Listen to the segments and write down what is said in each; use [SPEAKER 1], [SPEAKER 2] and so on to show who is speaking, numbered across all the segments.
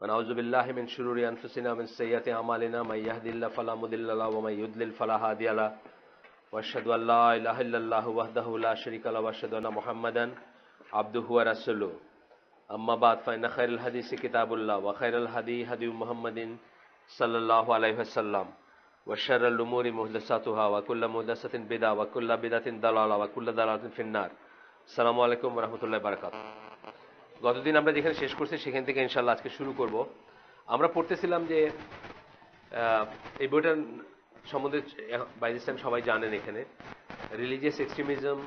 [SPEAKER 1] ونعوذ بالله من شرور أنفسنا ومن سيئات أعمالنا من يهد الله فلا مضل له ومن يضلل فلا هادي له وأشهد أن لا إله إلا الله وحده لا شريك له وأشهد أن محمدا عبده ورسوله أما بعد فإن خير الحديث كتاب الله وخير الهدي هدي محمد صلى الله عليه وسلم وشر الأمور محدثاتها وكل محدثة بدعة وكل بدعة ضلالة وكل ضلالة في النار السلام عليكم ورحمة الله وبركاته গতদিন আমরা যেখানে শেষ করছি সেখান থেকে ইনশাআল্লাহ আজকে শুরু করব। আমরা পড়তেছিলাম যে এই বইটার সম্বন্ধে বাই দিস টাইম সবাই জানেন, এখানে religious extremism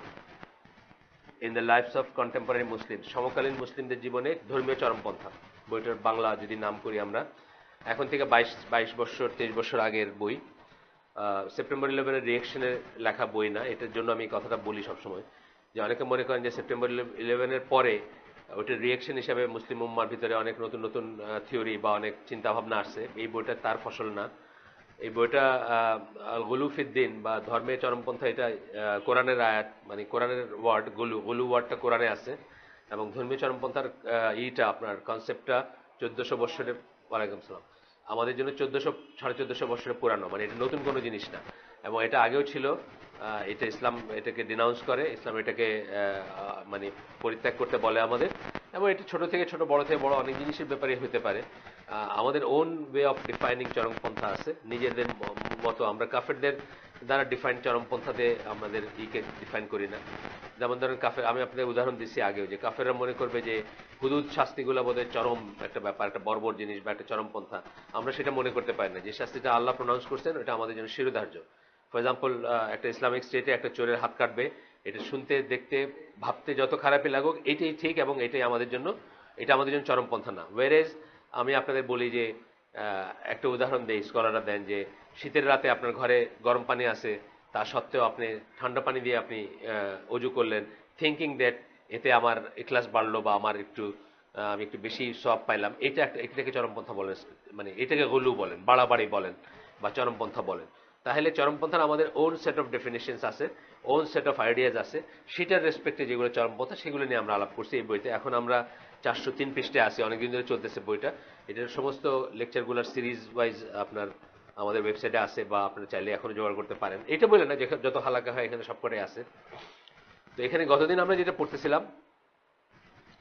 [SPEAKER 1] in the lifes of contemporary Muslim, সমকালীন মুসলিমদের জীবনে ধর্মীয় চরমপন্থা। বইটার বাংলা যদি নাম করি আমরা, এখন থেকে 22 বছর আগের বই। সেপ্টেম্বর 11-এর রিয়েকশনের লেখা বই না। এটার জন্য আমি কথাটা বলি সবসময় যে অনেকে মনে করেন যে সেপ্টেম্বর 11-এর পরে ওইটার রিয়েকশন হিসাবে মুসলিম উম্মার ভিতরে অনেক নতুন নতুন থিওরি বা অনেক চিন্তাভাবনা আসছে। এই বইটা তার ফসল না। এই বইটা গুলুফিদ্দিন বা ধর্মের চরমপন্থা, এটা কোরআনের আয়াত, মানে কোরআনের ওয়ার্ড, গুলু ওয়ার্ডটা কোরআনে আছে এবং ধর্মীয় চরমপন্থার এইটা আপনার কনসেপ্টটা 1400 বছরের, ওয়ালাইকুম সালাম, আমাদের জন্য 1400-1450 বছরের পুরানো, মানে এটা নতুন কোনো জিনিস না। এবং এটা আগেও ছিল। এটা ইসলাম এটাকে ডিনাউন্স করে, ইসলাম এটাকে মানে পরিত্যাগ করতে বলে আমাদের। এবং এটা ছোট থেকে ছোট, বড় থেকে বড় অনেক জিনিসের ব্যাপারে হতে পারে। আমাদের ওন ওয়ে অফ ডিফাইনিং চরমপন্থা আছে, নিজেদের মতো। আমরা কাফেরদের দ্বারা ডিফাইন চরমপন্থাতে আমাদের ইকে ডিফাইন করি না। যেমন ধরেন কাফের, আমি আপনাদের উদাহরণ দিচ্ছি আগেও, যে কাফেররা মনে করবে যে হুদুদ শাস্তিগুলো বোধহয় চরম একটা ব্যাপার, একটা বর্বর জিনিস বা একটা চরমপন্থা। আমরা সেটা মনে করতে পারি না। যে শাস্তিটা আল্লাহ প্রনাউন্স করছেন ওটা আমাদের জন্য শিরোধার্য। ফর এক্সাম্পল, একটা ইসলামিক স্টেটে একটা চোরের হাত কাটবে, এটা শুনতে, দেখতে, ভাবতে যত খারাপই লাগুক, এটাই ঠিক এবং এটাই আমাদের জন্য, এটা আমাদের জন্য চরমপন্থা না। ওয়ারেজ আমি আপনাদের বলি যে একটা উদাহরণ দেই, স্কলাররা দেন যে শীতের রাতে আপনার ঘরে গরম পানি আছে, তা সত্ত্বেও আপনি ঠান্ডা পানি দিয়ে আপনি অজু করলেন, থিঙ্কিং দ্যাট এতে আমার ইখলাস বাড়লো বা আমার আমি একটু বেশি সওয়াব পাইলাম। এটাকে চরমপন্থা বলেন, মানে এটাকে গুলু বলেন, বাড়াবাড়ি বলেন বা চরমপন্থা বলেন। তাহলে চরমপন্থার আমাদের ওন সেট অফ ডেফিনেশনস আছে, ওন সেট অফ আইডিয়াজ আছে। সেটার রেসপেক্টে যেগুলো চরমপন্থা, সেগুলো নিয়ে আমরা আলাপ করছি এই বইতে। এখন আমরা 403 পৃষ্ঠে আছি, অনেকদিন ধরে চলতেছে বইটা। এটার সমস্ত লেকচারগুলোর সিরিজ ওয়াইজ আপনার আমাদের ওয়েবসাইটে আছে, বা আপনারা চাইলে এখনো জোগাড় করতে পারেন। এটা বলে না, যত হালাকা হয় এখানে সবকটাই আছে। তো এখানে গতদিন আমরা যেটা পড়তেছিলাম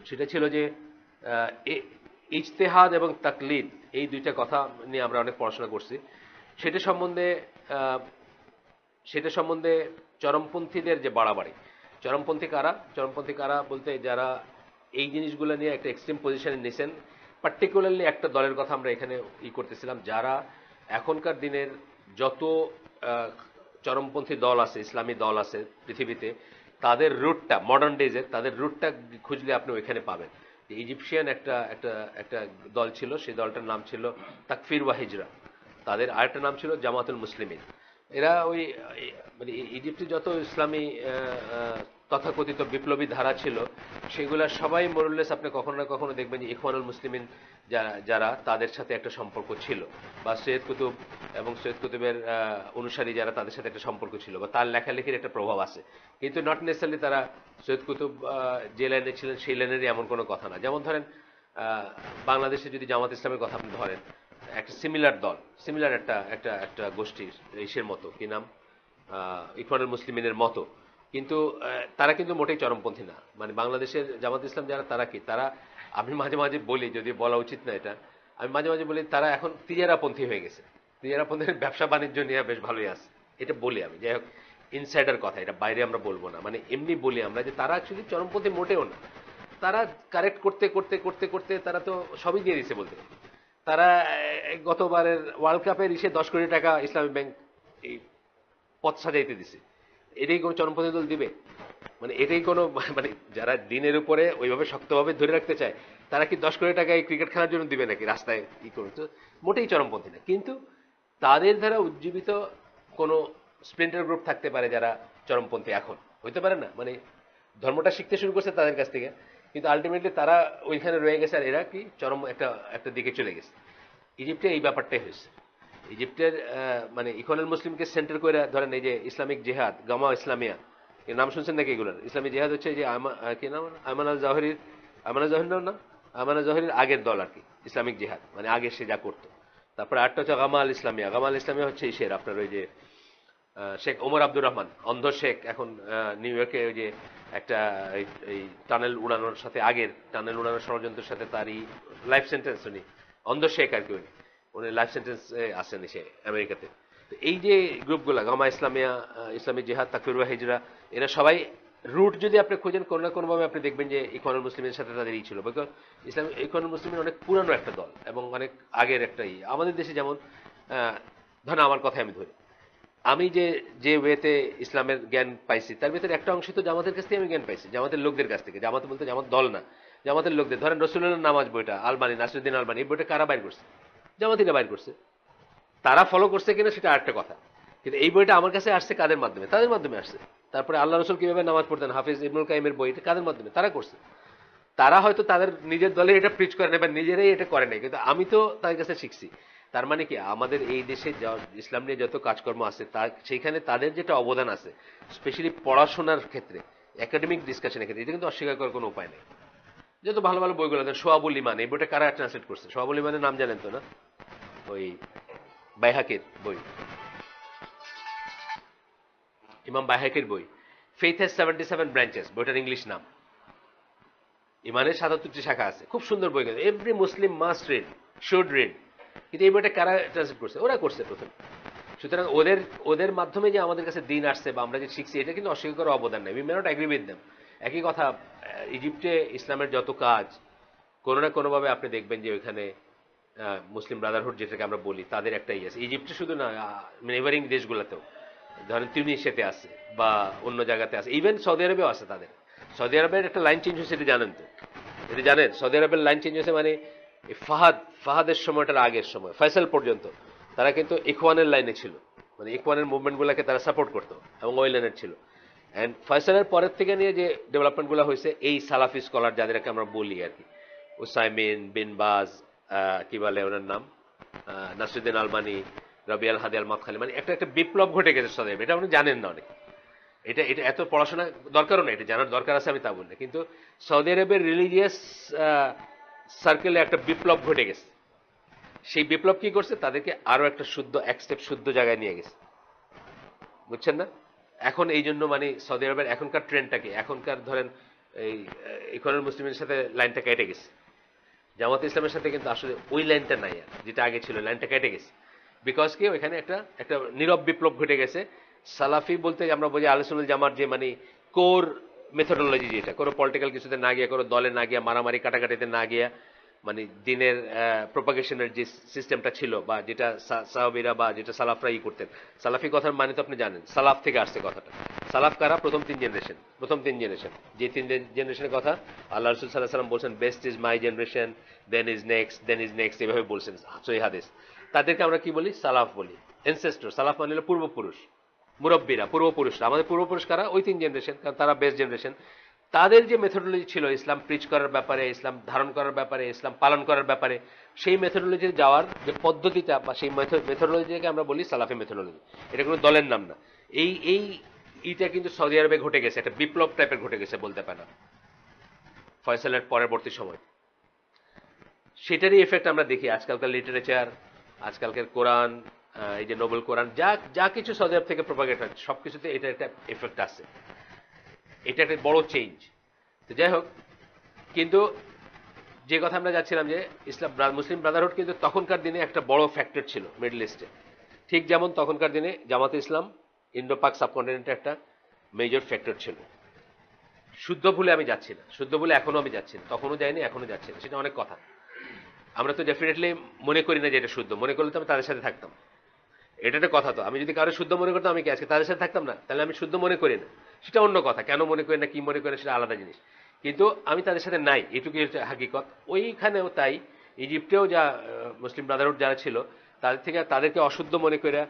[SPEAKER 1] সেটা ছিল যে ইজতেহাদ এবং তাকলিদ, এই দুইটা কথা নিয়ে আমরা অনেক পড়াশোনা করছি। সেটা সম্বন্ধে চরমপন্থীদের যে বাড়াবাড়ি, চরমপন্থী কারা বলতে যারা এই জিনিসগুলো নিয়ে একটা এক্সট্রিম পজিশনে নিয়েছেন। পার্টিকুলারলি একটা দলের কথা আমরা এখানে করতেছিলাম, যারা এখনকার দিনের যত চরমপন্থী দল আছে, ইসলামী দল আছে পৃথিবীতে, তাদের রুটটা, মডার্ন ডেজের তাদের রুটটা খুঁজলে আপনি ওইখানে পাবেন। ইজিপশিয়ান একটা দল ছিল, সেই দলটার নাম ছিল তাকফির ওয়া হিজরা। তাদের আরেকটা নাম ছিল জামাতুল মুসলিমিন। এরা ওই মানে ইজিপ্টে যত ইসলামী তথাকথিত বিপ্লবী ধারা ছিল, সেগুলা সবাই মোরলেস আপনি কখনো না কখনো দেখবেন যে ইখওয়ানুল মুসলিমিন যারা তাদের সাথে একটা সম্পর্ক ছিল, বা সৈয়দ কুতুব এবং সৈয়দ কুতুবের অনুসারী যারা, তাদের সাথে একটা সম্পর্ক ছিল, বা তার লেখালেখির একটা প্রভাব আছে। কিন্তু নট নেসেসারলি তারা সৈয়দ কুতুব যে লাইনে ছিলেন সেই লাইনেরই এমন কোনো কথা না। যেমন ধরেন বাংলাদেশে যদি জামাত ইসলামের কথা আপনি ধরেন, একটা সিমিলার দল, সিমিলার একটা গোষ্ঠী, ইসের মতো, কি নাম, ইখওয়ানুল মুসলিমিনের মতো। কিন্তু তারা কিন্তু মোটেই চরমপন্থী না। মানে বাংলাদেশের জামাত ইসলাম যারা, তারা কি, তারা, আমি মাঝে মাঝে বলি, যদি বলা উচিত না এটা, আমি মাঝে মাঝে বলি তারা এখন তিজারাপন্থী হয়ে গেছে। তিজারাপন্থীর ব্যবসা বাণিজ্য নিয়ে বেশ ভালোই আছে, এটা বলি আমি। যাই হোক, ইনসাইডার কথা, এটা বাইরে আমরা বলবো না, মানে এমনি বলি আমরা যে তারা অ্যাকচুয়ালি চরমপন্থী মোটেও না। তারা কারেক্ট করতে করতে করতে করতে তারা তো সবই দিয়ে দিচ্ছে বলতে। তারা গতবারের ওয়ার্ল্ড কাপের 10 কোটি টাকা ইসলামী ব্যাংক এই পথ সাজাইতে দিছে। এটাই কোনো চরমপন্থী দল দিবে? মানে এটাই কোনো, মানে যারা দিনের উপরে ওইভাবে শক্তভাবে ধরে রাখতে চায়, তারা কি 10 কোটি টাকা এই ক্রিকেট খেলার জন্য দিবে নাকি রাস্তায় ই করে? তো মোটেই চরমপন্থী না। কিন্তু তাদের দ্বারা উজ্জীবিত কোনো স্প্লিন্টার গ্রুপ থাকতে পারে যারা চরমপন্থী এখন, হইতে পারে না? মানে ধর্মটা শিখতে শুরু করছে তাদের কাছ থেকে, কিন্তু আলটিমেটলি তারা ওইখানে রয়ে গেছে, আর এরা কি চরম একটা দিকে চলে গেছে। ইজিপ্টে এই ব্যাপারটাই হয়েছে। ইজিপ্টের মানে ইখওয়ানুল মুসলিমকে সেন্টার করে ধরেন এই যে ইসলামিক জিহাদ, গামা ইসলামিয়া, এর নাম শুনছেন নাকি এগুলোর? ইসলামিক জিহাদ হচ্ছে যে কি নাম, আয়মান আল জাওহরির, আয়মান আল জাওহরির না, আমানা জহিরের আগের দল আর কি, ইসলামিক জিহাদ, মানে আগে সে যা করতো। তারপরে আরেকটা হচ্ছে গামা আল ইসলামিয়া। গামা আল ইসলামিয়া হচ্ছে ইসের আপনার ওই যে শেখ ওমর আব্দুর রহমান, অন্ধ শেখ, এখন নিউ ইয়র্কে ওই যে একটা এই টানেল উড়ানোর সাথে, আগের টানেল উড়ানোর ষড়যন্ত্রের সাথে তারই লাইফ সেন্টেন্স, উনি অন্ধ শেখ আর কি, উনি লাইফ সেন্টেন্স আসেন সে আমেরিকাতে। তো এই যে গ্রুপগুলা গামা ইসলামিয়া, ইসলামিক জিহাদ, তাকফির ওয়া হিজরা, এরা সবাই রুট যদি আপনি খুঁজেন কোনো না কোনোভাবে আপনি দেখবেন যে ইখওয়ানুল মুসলিমের সাথে তাদের ই ছিল। বিকজ ইসলাম ইখওয়ানুল মুসলিমের অনেক পুরানো একটা দল এবং অনেক আগের একটা ই। আমাদের দেশে যেমন ধরেন আমার কথাই আমি ধরি, আমি যে যে ওয়েতে ইসলামের জ্ঞান পাইছি তার ভিতরে একটা অংশ তো জামাতের কাছ থেকে আমি জ্ঞান পাইছি, জামাতের লোকদের কাছ থেকে। জামাত বলতে জামাত দল না, জামাতের লোকদের। ধরেন রসুলের নামাজ বইটা আলবানী, নাসিরুদ্দিন আলবানী, এই বইটা কারা বাইর করছে? জামাতিরা বাইর করছে। তারা ফলো করছে কিনা সেটা আরেকটা কথা, কিন্তু এই বইটা আমার কাছে আসছে কাদের মাধ্যমে? তাদের মাধ্যমে আসছে। তারপরে আল্লাহ রসুল কিভাবে নামাজ পড়তেন, হাফিজ ইবনুল কাইমের বই, এটা কাদের মাধ্যমে? তারা করছে। তারা হয়তো তাদের নিজের দলে এটা প্রিচ করে নেবেন, নিজেরাই এটা করে নাই, কিন্তু আমি তো তাদের কাছে শিখছি। তার মানে কি, আমাদের এই দেশে ইসলাম নিয়ে যত কাজকর্ম আছে সেইখানে তাদের যেটা অবদান আছে, স্পেশালি পড়াশোনার ক্ষেত্রে, একাডেমিক ডিসকাশনের ক্ষেত্রে, এটা কিন্তু অস্বীকার করার কোনো উপায় নেই। যত ভালো ভালো বইগুলো দেন, সোয়াবুল ইমান, এই বইটা কারা ট্রান্সলেট করছে? সোয়াবুল ইমানের নাম জানেন তো না? ওই বাইহাকির বই, ইমাম বাইহাকির বই, ফেইথ হ্যাজ 77 ব্রাঞ্চেস, বইটার ইংলিশ নাম। ইমানের 77টি শাখা আছে, খুব সুন্দর বই, কিন্তু every Muslim must read, should read. কিন্তু এই বইটা কারা ট্রান্সলেট করছে? ওরা করছে প্রথম। সুতরাং ওদের ওদের মাধ্যমে যে আমাদের কাছে দিন আসছে বা আমরা যে শিখছি, এটা কিন্তু অস্বীকার করার অবদান নেই। We may not agree with them. একই কথা, ইজিপ্টে ইসলামের যত কাজ, কোনো না কোনোভাবে আপনি দেখবেন যে ওইখানে মুসলিম ব্রাদারহুড যেটাকে আমরা বলি, তাদের একটা ইয়ে আছে। ইজিপ্টে শুধু না, নেবারিং দেশগুলোতেও, ধরেন তিউনিসিয়াতে আছে বা অন্য জায়গাতে আছে, ইভেন সৌদি আরবেও আছে তাদের। সৌদি আরবের একটা লাইন চেঞ্জ হয়েছে, এটা জানেন তো? এটা জানেন সৌদি আরবের লাইন চেঞ্জ হয়েছে মানে ফাহাদের সময়টার আগের সময়, ফয়সাল পর্যন্ত তারা কিন্তু ইখওয়ানের লাইনে ছিল, মানে ইখওয়ানের মুভমেন্টগুলোকে তারা সাপোর্ট করতো এবং ওই লাইনের ছিল। অ্যান্ড ফয়সালের পরের থেকে নিয়ে যে ডেভেলপমেন্টগুলো হয়েছে, এই সালাফি স্কলার যাদেরকে আমরা বলি আর কি, উসাইমিন বিন বাজ, কি বলে ওনার নাম, নাসিরুদ্দিন আলবানী, রবি আল হাদি আল মাদখালি, মানে একটা একটা বিপ্লব ঘটে গেছে সৌদি আরবে। এটা আপনি জানেন না অনেক, এটা এটা এত পড়াশোনা দরকারও না, এটা জানার দরকার আছে আমি তা বলি না, কিন্তু সৌদি আরবের রিলিজিয়াস সার্কেলে একটা বিপ্লব ঘটে গেছে। সেই বিপ্লব কি করছে? তাদেরকে আরো একটা শুদ্ধ, এক স্টেপ শুদ্ধ জায়গায় নিয়ে গেছে, বুঝছেন না? এখন এই জন্য মানে সৌদি আরবের এখনকার ট্রেন্ডটা কি, এখনকার ধরেন এই ইখওয়ানুল মুসলিমের সাথে লাইনটা কেটে গেছে, জামাত ইসলামের সাথে কিন্তু আসলে ওই লাইনটা নাই আর, যেটা আগে ছিল, লাইনটা কেটে গেছে। বিকজ কি, ওইখানে একটা একটা নীরব বিপ্লব ঘটে গেছে। সালাফি বলতে আমরা বুঝি আহলে সুন্নাত জামার যে মানে কোর মেথোডোলজি, যেটা কোনো পলিটিক্যাল কিছুতে না গিয়া, কোনো দলে না গিয়া, মারামারি কাটাকাটিতে না গিয়া, মানে দিনের প্রোপাগেশনের যে সিস্টেমটা ছিল, বা যেটা সাহাবীরা বা যেটা সালাফরা ই করতেন। সালাফি কথার মানে তো আপনি জানেন, সালাফ থেকে আসছে কথাটা। সালাফ কারা? প্রথম তিন জেনারেশন। প্রথম তিন জেনারেশন, যে তিন জেনারেশনের কথা আল্লাহ রাসূল সাল্লাল্লাহু আলাইহি ওয়াসাল্লাম বলছেন, best is my generation, then is next, then is next, এভাবে বলছেন সহিহ হাদিস। তাদেরকে আমরা কি বলি? সালাফ বলি, এনসেস্টর। সালাফ মানে হলো পূর্বপুরুষ, মুরব্বীরা, পূর্বপুরুষরা। আমাদের পূর্বপুরুষ কারা? ওই তিন জেনারেশন, কারণ তারা বেস্ট জেনারেশন। তাদের যে মেথোডোলজি ছিল ইসলাম প্রিচ করার ব্যাপারে, ইসলাম ধারণ করার ব্যাপারে, ইসলাম পালন করার ব্যাপারে, সেই মেথোডোলজি যাওয়ার যে পদ্ধতিটা বা সেই মেথোডোলজিকে আমরা বলি সালাফি মেথোডোলজি। এটা কোনো দলের নাম না। এইটা কিন্তু সৌদি আরবে ঘটে গেছে, একটা বিপ্লব টাইপের ঘটে গেছে বলতে পারে, ফয়সালের পরবর্তী সময়। সেটারই এফেক্ট আমরা দেখি আজকালকার লিটারেচার, আজকালকার কোরআন, এই যে নোবেল কোরআন, যা যা কিছু সৌদি আরব থেকে প্রপাগেট হয়, সবকিছুতে এটা একটা এফেক্ট আছে। এটা একটা বড় চেঞ্জ। তো যাই হোক, কিন্তু যে কথা আমরা যাচ্ছিলাম যে ইসলাম মুসলিম ব্রাদারহুড কিন্তু তখনকার দিনে একটা বড় ফ্যাক্টর ছিল মিডল ইস্টে। ঠিক যেমন তখনকার দিনে জামাতে ইসলাম ইন্ডো পাক সাবকন্টিনেন্টে একটা মেজর ফ্যাক্টর ছিল। শুদ্ধ ভুলে আমি যাচ্ছি না, শুদ্ধ ভুলে এখনো আমি যাচ্ছি না, তখনও যাইনি, এখনো যাচ্ছি না, সেটা অনেক কথা। আমরা তো ডেফিনেটলি মনে করি না যে এটা শুদ্ধ। মনে করলে তো আমি তাদের সাথে থাকতাম, এটা একটা কথা। তো আমি যদি কারো শুদ্ধ মনে করতাম, আমি কি আজকে তাদের সাথে থাকতাম না? তাহলে আমি শুদ্ধ মনে করি না, সেটা অন্য কথা। কেন মনে করি না, কি মনে করি না, সেটা আলাদা জিনিস। কিন্তু আমি তাদের সাথে নাই, এটুকুই হচ্ছে হাকিকত। ওইখানেও তাই, ইজিপ্টেও যা মুসলিম ব্রাদারহুড যারা ছিল, তাদের থেকে তাদেরকে অশুদ্ধ মনে করে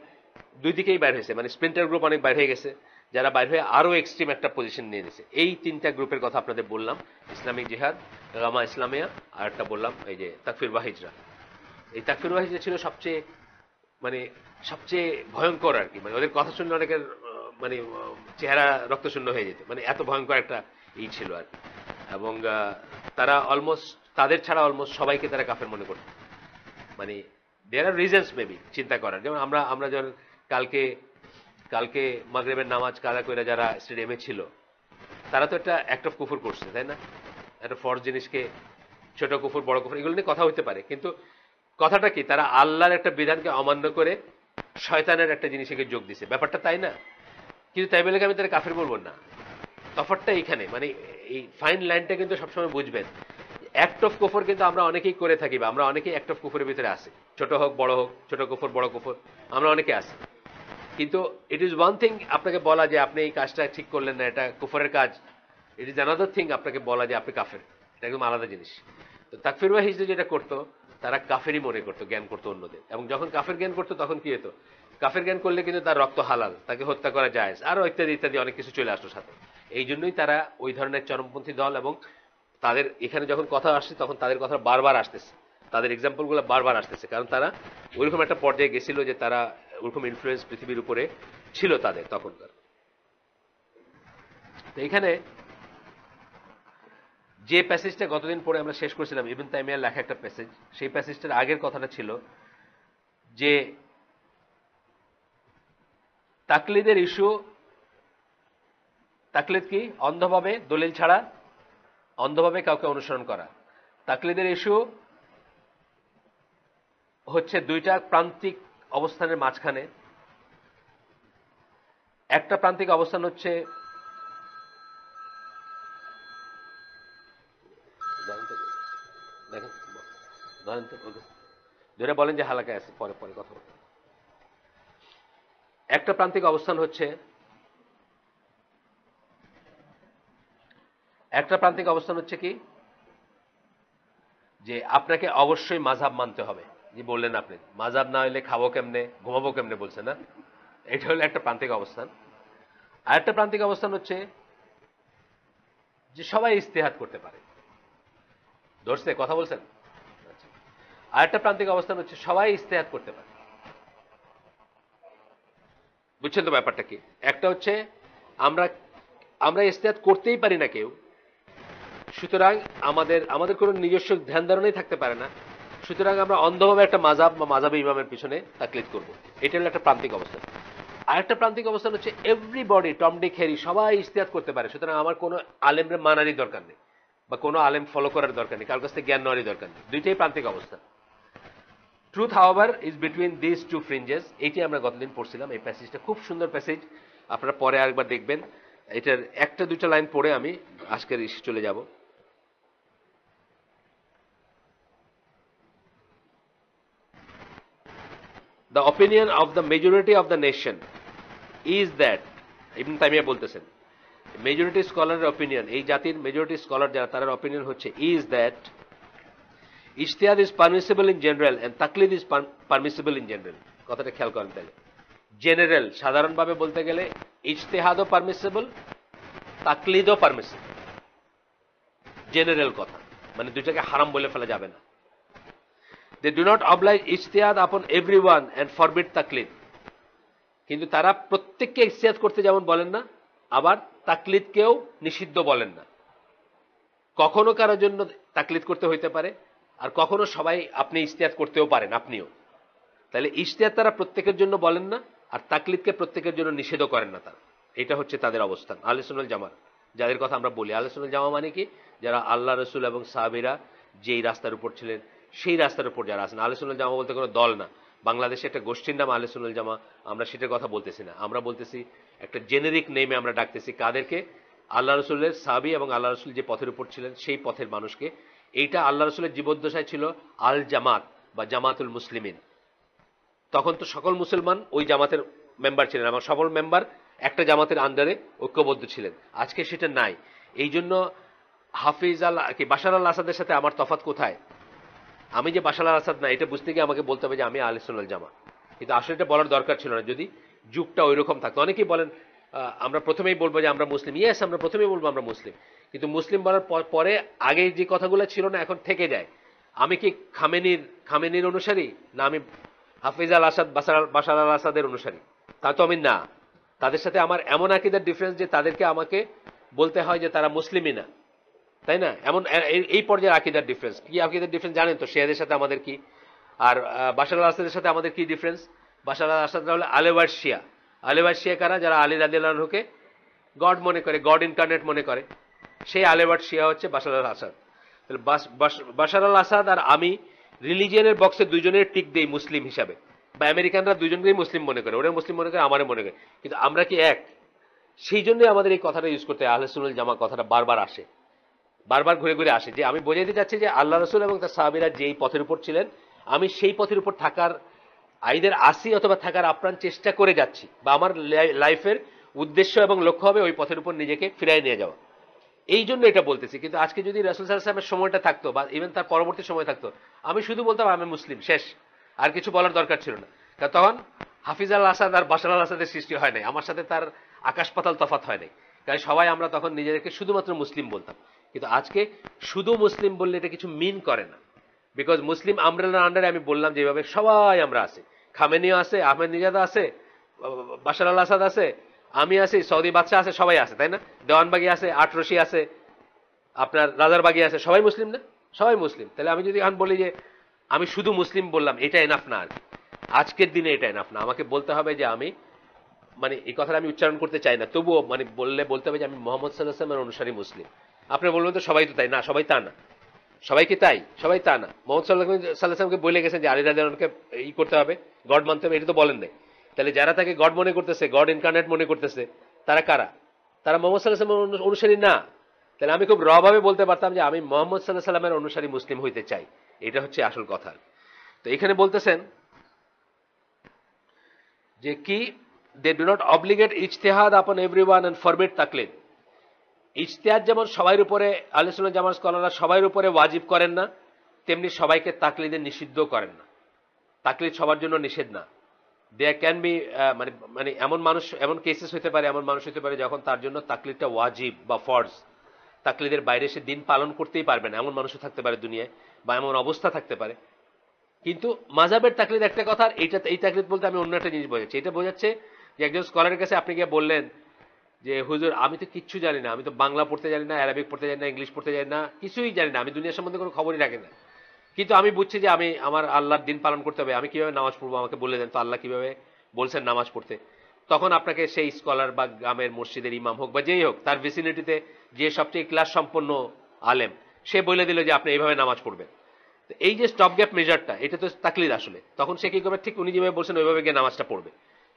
[SPEAKER 1] দুই দিকেই বাইর হয়েছে, মানে স্প্লিন্টার গ্রুপ অনেক বাইর হয়ে গেছে, যারা বাইর হয়ে আরো এক্সট্রিম একটা পজিশন নিয়ে নিয়েছে। এই তিনটা গ্রুপের কথা আপনাদের বললাম, ইসলামিক জিহাদ, গামা ইসলামিয়া, আর একটা বললাম এই যে তাকফির ওয়া হিজরা। এই তাকফির ওয়া হিজরা ছিল সবচেয়ে মানে সবচেয়ে ভয়ঙ্কর আর কি। মানে ওদের কথা শুনলে অনেকের মানে চেহারা রক্তশূন্য হয়ে যেত, মানে এত ভয়ঙ্কর একটা ই ছিল আর কি। এবং তারা অলমোস্ট তাদের ছাড়া অলমোস্ট সবাইকে তারা কাফের মনে করত। মানে দেয়ার আর রিজনস মেবি চিন্তা করার, যেমন আমরা যখন কালকে মাগরিবের নামাজ কাজা করে যারা স্টেডিয়ামে ছিল, তারা তো একটা অ্যাক্ট অফ কুফর করছে, তাই না? একটা ফরজ জিনিসকে ছোট কুফর বড় কুফর এগুলো নিয়ে কথা হইতে পারে, কিন্তু কথাটা কি, তারা আল্লাহর একটা বিধানকে অমান্য করে শয়তানের একটা জিনিসকে যোগ দিছে, ব্যাপারটা তাই না? কিন্তু তাই বলে আমি তারা কাফের বলবো না। তফাৎটা এইখানে, মানে এই ফাইন লাইনটা কিন্তু সবসময় বুঝবেন। অ্যাক্ট অফ কুফর কিন্তু আমরা অনেকেই করে থাকি, বা আমরা অনেকেই অ্যাক্ট অফ কুফরের ভিতরে আছি, ছোট হোক বড় হোক, ছোট কুফর বড় কুফর, আমরা অনেকে আছি। কিন্তু ইট ইজ ওয়ান থিং আপনাকে বলা যে আপনি এই কাজটা ঠিক করলেন না, এটা কুফরের কাজ। ইট ইজ অ্যানাদার থিং আপনাকে বলা যে আপনি কাফের, এটা একদম আলাদা জিনিস। তো তাকফির বা হিজরি যেটা করতো, তারা কাফেরই মনে করতো, জ্ঞান করতো অন্যদের, এবং যখন কাফের জ্ঞান করতো তখন কি হতো, কাফের জ্ঞান করলে কিন্তু তার রক্ত হালাল, তাকে হত্যা করা যায়, আরো ইত্যাদি ইত্যাদি অনেক কিছু চলে আসতো সাথে। এই জন্যই তারা ওই ধরনের চরমপন্থী দল, এবং তাদের এখানে যখন কথা আসছে তখন তাদের কথা বারবার আসতেছে, তাদের এক্সাম্পল গুলো বারবার আসতেছে, কারণ তারা ওইরকম একটা পর্যায়ে গেছিল যে তারা ওরকম ইনফ্লুয়েন্স পৃথিবীর উপরে ছিল তাদের তখনকার। এখানে যে প্যাসেজটা গতদিন পরে আমরা শেষ করেছিলাম, ইবনে তাইমিয়ার লেখা একটা প্যাসেজ, সেই প্যাসেজটার আগের কথাটা ছিল যে তাকলিদের ইস্যু, তাকলিদ কি, অন্ধভাবে দলিল ছাড়া অন্ধভাবে কাউকে অনুসরণ করা। তাকলিদের ইস্যু হচ্ছে দুইটা প্রান্তিক অবস্থানের মাঝখানে। একটা প্রান্তিক অবস্থান হচ্ছে, দেখেন ধরেন তো, ধরে বলেন যে হালাকায় আছে, পরে পরে কথা বলবেন। একটা প্রান্তিক অবস্থান হচ্ছে, একটা প্রান্তিক অবস্থান হচ্ছে কি, যে আপনাকে অবশ্যই মাযহাব মানতে হবে। যে বললেন আপনি মাযহাব না হইলে খাবো কেমনে, ঘুমাবো কেমনে বলছেন না, এটা হলো একটা প্রান্তিক অবস্থান। আর একটা প্রান্তিক অবস্থান হচ্ছে যে সবাই ইজতিহাদ করতে পারে। ধরছে কথা বলছেন? আর একটা প্রান্তিক অবস্থান হচ্ছে সবাই ইজতিহাদ করতে পারে। বুঝছেন তো ব্যাপারটা কি? একটা হচ্ছে আমরা আমরা ইজতিহাদ করতেই পারি না কেউ, সুতরাং আমাদের কোনো নিজস্ব ধ্যান ধারণাই থাকতে পারে না, সুতরাং আমরা অন্ধভাবে একটা মাযহাব বা মাযহাবে ইমামের পিছনে তাকলিদ করব। এটা হলো একটা প্রান্তিক অবস্থান। আর একটা প্রান্তিক অবস্থান হচ্ছে এভরিবডি, টম ডিক হ্যারি, সবাই ইজতিহাদ করতে পারে, সুতরাং আমার কোনো আলেমরে মানারই দরকার নেই, বা কোনো আলেম ফলো করার দরকার নেই, কার কাছ থেকে জ্ঞান নেওয়ারই দরকার নেই। দুইটাই প্রান্তিক অবস্থান। Truth however is between this two fringes. এইটি আমরা গতদিন পড়ছিলাম, এই প্যাসেজটা খুব সুন্দর প্যাসেজ, আপনারা পরে আরেকবার দেখবেন। এটার একটা দুইটা লাইন পড়ে আমি আজকের ইস্যু চলে যাব। The opinion of the majority of the nation is that, ইবনে তাইমিয়া বলতেছেন, মেজরিটি স্কলারের অপিনিয়ন, এই জাতির মেজরিটি স্কলার যারা, তাদের অপিনিয়ন হচ্ছে ইজ দ্যাট ইজতিহাদ is permissible in general and তাকলিদ ইজ পারমিসিবল ইন জেনারেল। কথাটা খেয়াল করেন তাহলে। জেনারেল, সাধারণভাবে বলতে গেলে ইজতিহাদও পারমিসিবল, তাকলিদও পারমিসিবল। জেনারেল কথা, মানে দুইটাকে হারাম বলে ফেলা যাবে না। They do not oblige ijtihad upon everyone and forbid taklid. কিন্তু তারা প্রত্যেককে ইজতিহাদ করতে যেমন বলেন না, আবার তাকলিদকেও নিষিদ্ধ বলেন না। কখনো কারোর জন্য তাকলিদ করতে হইতে পারে, আর কখনো সবাই আপনি ইজতিহাদ করতেও পারেন, আপনিও। তাহলে ইজতিহাদ তারা প্রত্যেকের জন্য বলেন না, আর তাকলিদকে প্রত্যেকের জন্য নিষেধও করেন না তারা। এটা হচ্ছে তাদের অবস্থান আহলে সুন্নাত জামাত, যাদের কথা আমরা বলি। আহলে সুন্নাত জামা মানে কি? যারা আল্লাহ রসুল এবং সাহাবীরা যেই রাস্তার উপর ছিলেন সেই রাস্তার উপর যারা আছেন। আহলে সুন্নাত জামা বলতে কোনো দল না, বাংলাদেশে একটা গোষ্ঠীর নাম আহলে সুন্নাত জামা, আমরা সেটার কথা বলতেছি না। আমরা বলতেছি একটা জেনেরিক নেমে আমরা ডাকতেছি কাদেরকে? আল্লাহ রসুলের সাহাবী এবং আল্লাহ রসুল যে পথের উপর ছিলেন সেই পথের মানুষকে। এইটা আল্লাহ রসুলের জীবদ্দশায় ছিল আল জামাত বা জামাতুল মুসলিমিন। তখন তো সকল মুসলমান ওই জামাতের মেম্বার ছিলেন, এবং সকল মেম্বার একটা জামাতের আন্ডারে ঐক্যবদ্ধ ছিলেন। আজকে সেটা নাই। এই জন্য হাফিজ আল কি বাশার আল আসাদের সাথে আমার তফাৎ কোথায়? আমি যে বাশার আল আসাদ না, এটা বুঝতে গিয়ে আমাকে বলতে হবে যে আমি আহলে সুন্নাত জামা, কিন্তু আসলে এটা বলার দরকার ছিল না যদি যুগটা ওই রকম থাকতো। অনেকেই বলেন আমরা প্রথমেই বলবো যে আমরা মুসলিম। ইয়েস, আমরা প্রথমেই বলবো আমরা মুসলিম, কিন্তু মুসলিম বলার পরে আগে যে কথাগুলো ছিল না এখন থেকে যায়। আমি কি খামেনির অনুসারী, না আমি হাফিজ আল আসাদ বাশার আল আসাদের অনুসারী? তা তো আমি না। তাদের সাথে আমার এমন আকীদার ডিফারেন্স যে তাদেরকে আমাকে বলতে হয় যে তারা মুসলিমই না। তাই না? এমন এই পর্যায়ে আকীদার ডিফারেন্স কি, আকীদার ডিফারেন্স জানেন তো, শিয়াদের সাথে আমাদের কি, আর বাশার আল আসাদের সাথে আমাদের কি ডিফারেন্স? বাশার আল আসাদরা হলো আলেওয়ার শিয়া। আলেওয়ার শিয়া কারা? যারা আলী রাদিয়াল্লাহু আনহুকে গড মনে করে, গড ইনকার্নেট মনে করে, সেই আলেওয়ার শিয়া হচ্ছে বাশার আল আসাদ। তাহলে বাশার আল আসাদ আর আমি রিলিজিয়নের বক্সে দুইজনের টিক দেই মুসলিম হিসাবে, বা আমেরিকানরা দুইজনকেই মুসলিম মনে করে, ওরা মুসলিম মনে করে, আমারে মনে করে, কিন্তু আমরা কি এক? সেই জন্যই আমাদের এই কথাটা ইউজ করতে হয়, আহলে সুন্নাল জামা কথাটা বারবার আসে, বারবার ঘুরে ঘুরে আসে, যে আমি বোঝাইতে চাচ্ছি যে আল্লাহ রাসূল এবং তার সাহাবীরা যেই পথের উপর ছিলেন, আমি সেই পথের উপর থাকার আইদের আসি অথবা থাকার আপ্রাণ চেষ্টা করে যাচ্ছি, বা আমার লাইফের উদ্দেশ্য এবং লক্ষ্য হবে ওই পথের উপর নিজেকে ফিরাই নিয়ে যাওয়া। এই জন্য এটা বলতেছি। কিন্তু আজকে যদি রাসূল সাল্লাল্লাহু আলাইহি ওয়াসাল্লামের সময়টা থাকতো, বা ইভেন তার পরবর্তী সময় থাকতো, আমি শুধু বলতাম আমি মুসলিম, শেষ, আর কিছু বলার দরকার ছিল না। কারণ তখন হাফিজ আল আসাদ আর বাশার আল আসাদের সৃষ্টি হয় নাই, আমার সাথে তার আকাশ পাতাল তফাৎ হয় নাই, কারণ সবাই আমরা তখন নিজেদেরকে শুধুমাত্র মুসলিম বলতাম। কিন্তু আজকে শুধু মুসলিম বললে এটা কিছু মিন করে না, বিকজ মুসলিম আমব্রেলার আন্ডারে আমি বললাম যেভাবে সবাই আমরা আছি, খামেনিও আছে, আহমেদ নিজাদ আছে, বাশার আল আসাদ আছে, আমি আছি, সৌদি বাদশাহ আছে, সবাই আছে, তাই না? দেওয়ানবাগি আছে, আটরশি আছে, আপনার রাজারবাগি আছে, সবাই মুসলিম না? সবাই মুসলিম। তাহলে আমি যদি এখন বলি যে আমি শুধু মুসলিম বললাম, এটা এনাফ না। আর আজকের দিনে এটা এনাফ না, আমাকে বলতে হবে যে আমি, মানে এই কথাটা আমি উচ্চারণ করতে চাই না, তবুও মানে বলতে হবে যে আমি মোহাম্মদ সাল্লাল্লাহু আলাইহি ওয়াসাল্লামের অনুসারী মুসলিম। আপনি বলবেন তো সবাই তো তাই না, সবাই তা না। সবাই কি তাই? সবাই তা না। মোহাম্মদ সাল্লাল্লাহু আলাইহি ওয়াসাল্লামকে বলে গেছেন যে আলী রাদিয়াল্লাহু আনহুকে ই করতে হবে, গড মানতে হবে, এটা তো বলেন নাই। তাহলে যারা তাকে গড মনে করতেছে, গড ইনকার্নেট মনে করতেছে, তারা কারা? তারা মোহাম্মদ সাল্লাল্লাহু আলাইহি ওয়াসাল্লামের অনুসারী না। তাহলে আমি খুব রভাবে বলতে পারতাম যে আমি মোহাম্মদ সাল্লাল্লাহু আলাইহি ওয়াসাল্লামের অনুসারী মুসলিম হইতে চাই। এটা হচ্ছে আসল কথা। তো এখানে বলতেছেন যে কি, দে ডু নট অব্লিগেট ইজতিহাদ আপন এভরিওয়ান এন্ড ফরবিড তাকলিদ। ইজতিহাদ যেমন সবার উপরে, আহলে সুন্নাহ জামাত স্কলাররা সবার উপরে ওয়াজিব করেন না, তেমনি সবাইকে তাকলিদে নিষিদ্ধ করেন না। তাকলিদ সবার জন্য নিষেধ না। দেয়ার ক্যান বি মানে মানে এমন মানুষ, এমন কেসেস হতে পারে, এমন মানুষ হতে পারে যখন তার জন্য তাকলিদটা ওয়াজিব বা ফরজ, তাকলিদের বাইরে সে দিন পালন করতেই পারবে না, এমন মানুষও থাকতে পারে দুনিয়ায়, বা এমন অবস্থা থাকতে পারে। কিন্তু মাযহাবের তাকলিদ একটা কথা, আর এইটা, এই তাকলিদ বলতে আমি অন্য একটা জিনিস বোঝাচ্ছি। এটা বোঝাচ্ছে যে একজন স্কলারের কাছে আপনি গিয়ে বললেন যে হুজুর আমি তো কিচ্ছু জানি না, আমি তো বাংলা পড়তে জানি না, অ্যারাবিক পড়তে জানি না, ইংলিশ পড়তে জানি না, কিছুই জানি না, আমি দুনিয়ার সম্বন্ধে কোনো খবরই রাখি না, কিন্তু আমি বুঝছি যে আমি আমার আল্লাহর দিন পালন করতে হবে, আমি কিভাবে নামাজ পড়বো আমাকে বলে দেন তো, আল্লাহ কিভাবে বলছেন নামাজ পড়তে। তখন আপনাকে সেই স্কলার বা গ্রামের মসজিদের ইমাম হোক বা যেই হোক, তার ভিসিনিটিতে যে সবচেয়ে ক্লাস সম্পন্ন আলেম, সে বলে দিল যে আপনি এইভাবে নামাজ পড়বেন। এই যে স্টপ গ্যাপ মেজারটা, এটা তো তাকলিদ আসলে। তখন সে কি করবে? ঠিক উনি যেভাবে বলছেন ওইভাবে গিয়ে নামাজটা পড়বে।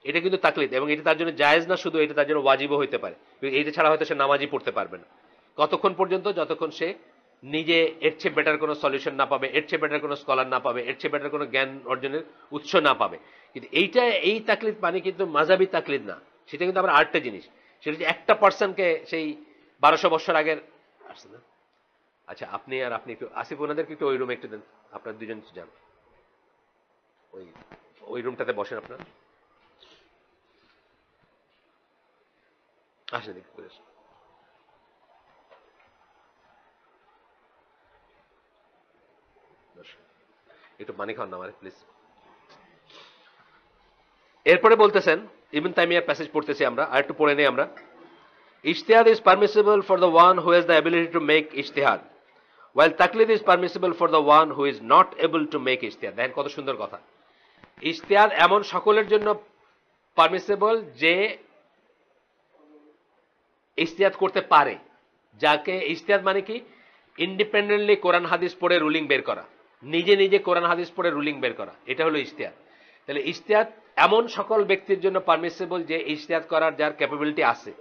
[SPEAKER 1] এটা কিন্তু তাকলিদ, এবং এটা তার জন্য জায়েজ না শুধু, এটা তার জন্য ওয়াজিবও হইতে পারে। এইটা ছাড়া হয়তো সে নামাজই পড়তে পারবে না। কতক্ষণ পর্যন্ত? যতক্ষণ সে নিজে এর চেয়ে বেটার কোনো সলিউশন না পাবে, এর চেয়ে বেটার কোনো স্কলার না পাবে, এর চেয়ে বেটার কোনো জ্ঞান অর্জনের উৎস না পাবে। কিন্তু এইটা, এই তাকলিদ মানে কিন্তু মাযহাবী তাকলিদ না, সেটা কিন্তু আবার আরেকটা জিনিস। সেটা হচ্ছে একটা পার্সনকে সেই 1200 বছর আগের আসছে না। আচ্ছা আপনি আর আপনি একটু আসিফ, ওনাদেরকে একটু ওই রুমে একটু দেন, আপনার দুজন যান, ওই ওই রুমটাতে বসেন, আপনার আসেন একটু করে আসেন। একটু পানি খাওয়ান না আমার প্লিজ। এরপরে বলতেছেন, ইবনে তাইমিয়ার প্যাসেজ পড়তেছি আমরা, আর একটু পড়ে নেই আমরা। ইজতিহাদ is permissible for the one who has the ability to make ইজতিহাদ, while তাকলিদ is permissible for the one who is not able to make ইজতিহাদ। দেখেন কত সুন্দর কথা। ইজতিহাদ এমন সকলের জন্য পারমিসিবল যে ইজতিহাদ করতে পারে। যাকে ইজতিহাদ মানে কি? ইন্ডিপেন্ডেন্টলি কোরআন হাদিস পড়ে রুলিং বের করা, নিজে নিজে কোরআন হাদিস পড়ে রুলিং বের করা, এটা হলো ইজতিহাদ। তাহলে ইজতিহাদ এমন সকল ব্যক্তির জন্য পারমিসিবল যে ইজতিহাদ করার যার ক্যাপাবিলিটি আছে,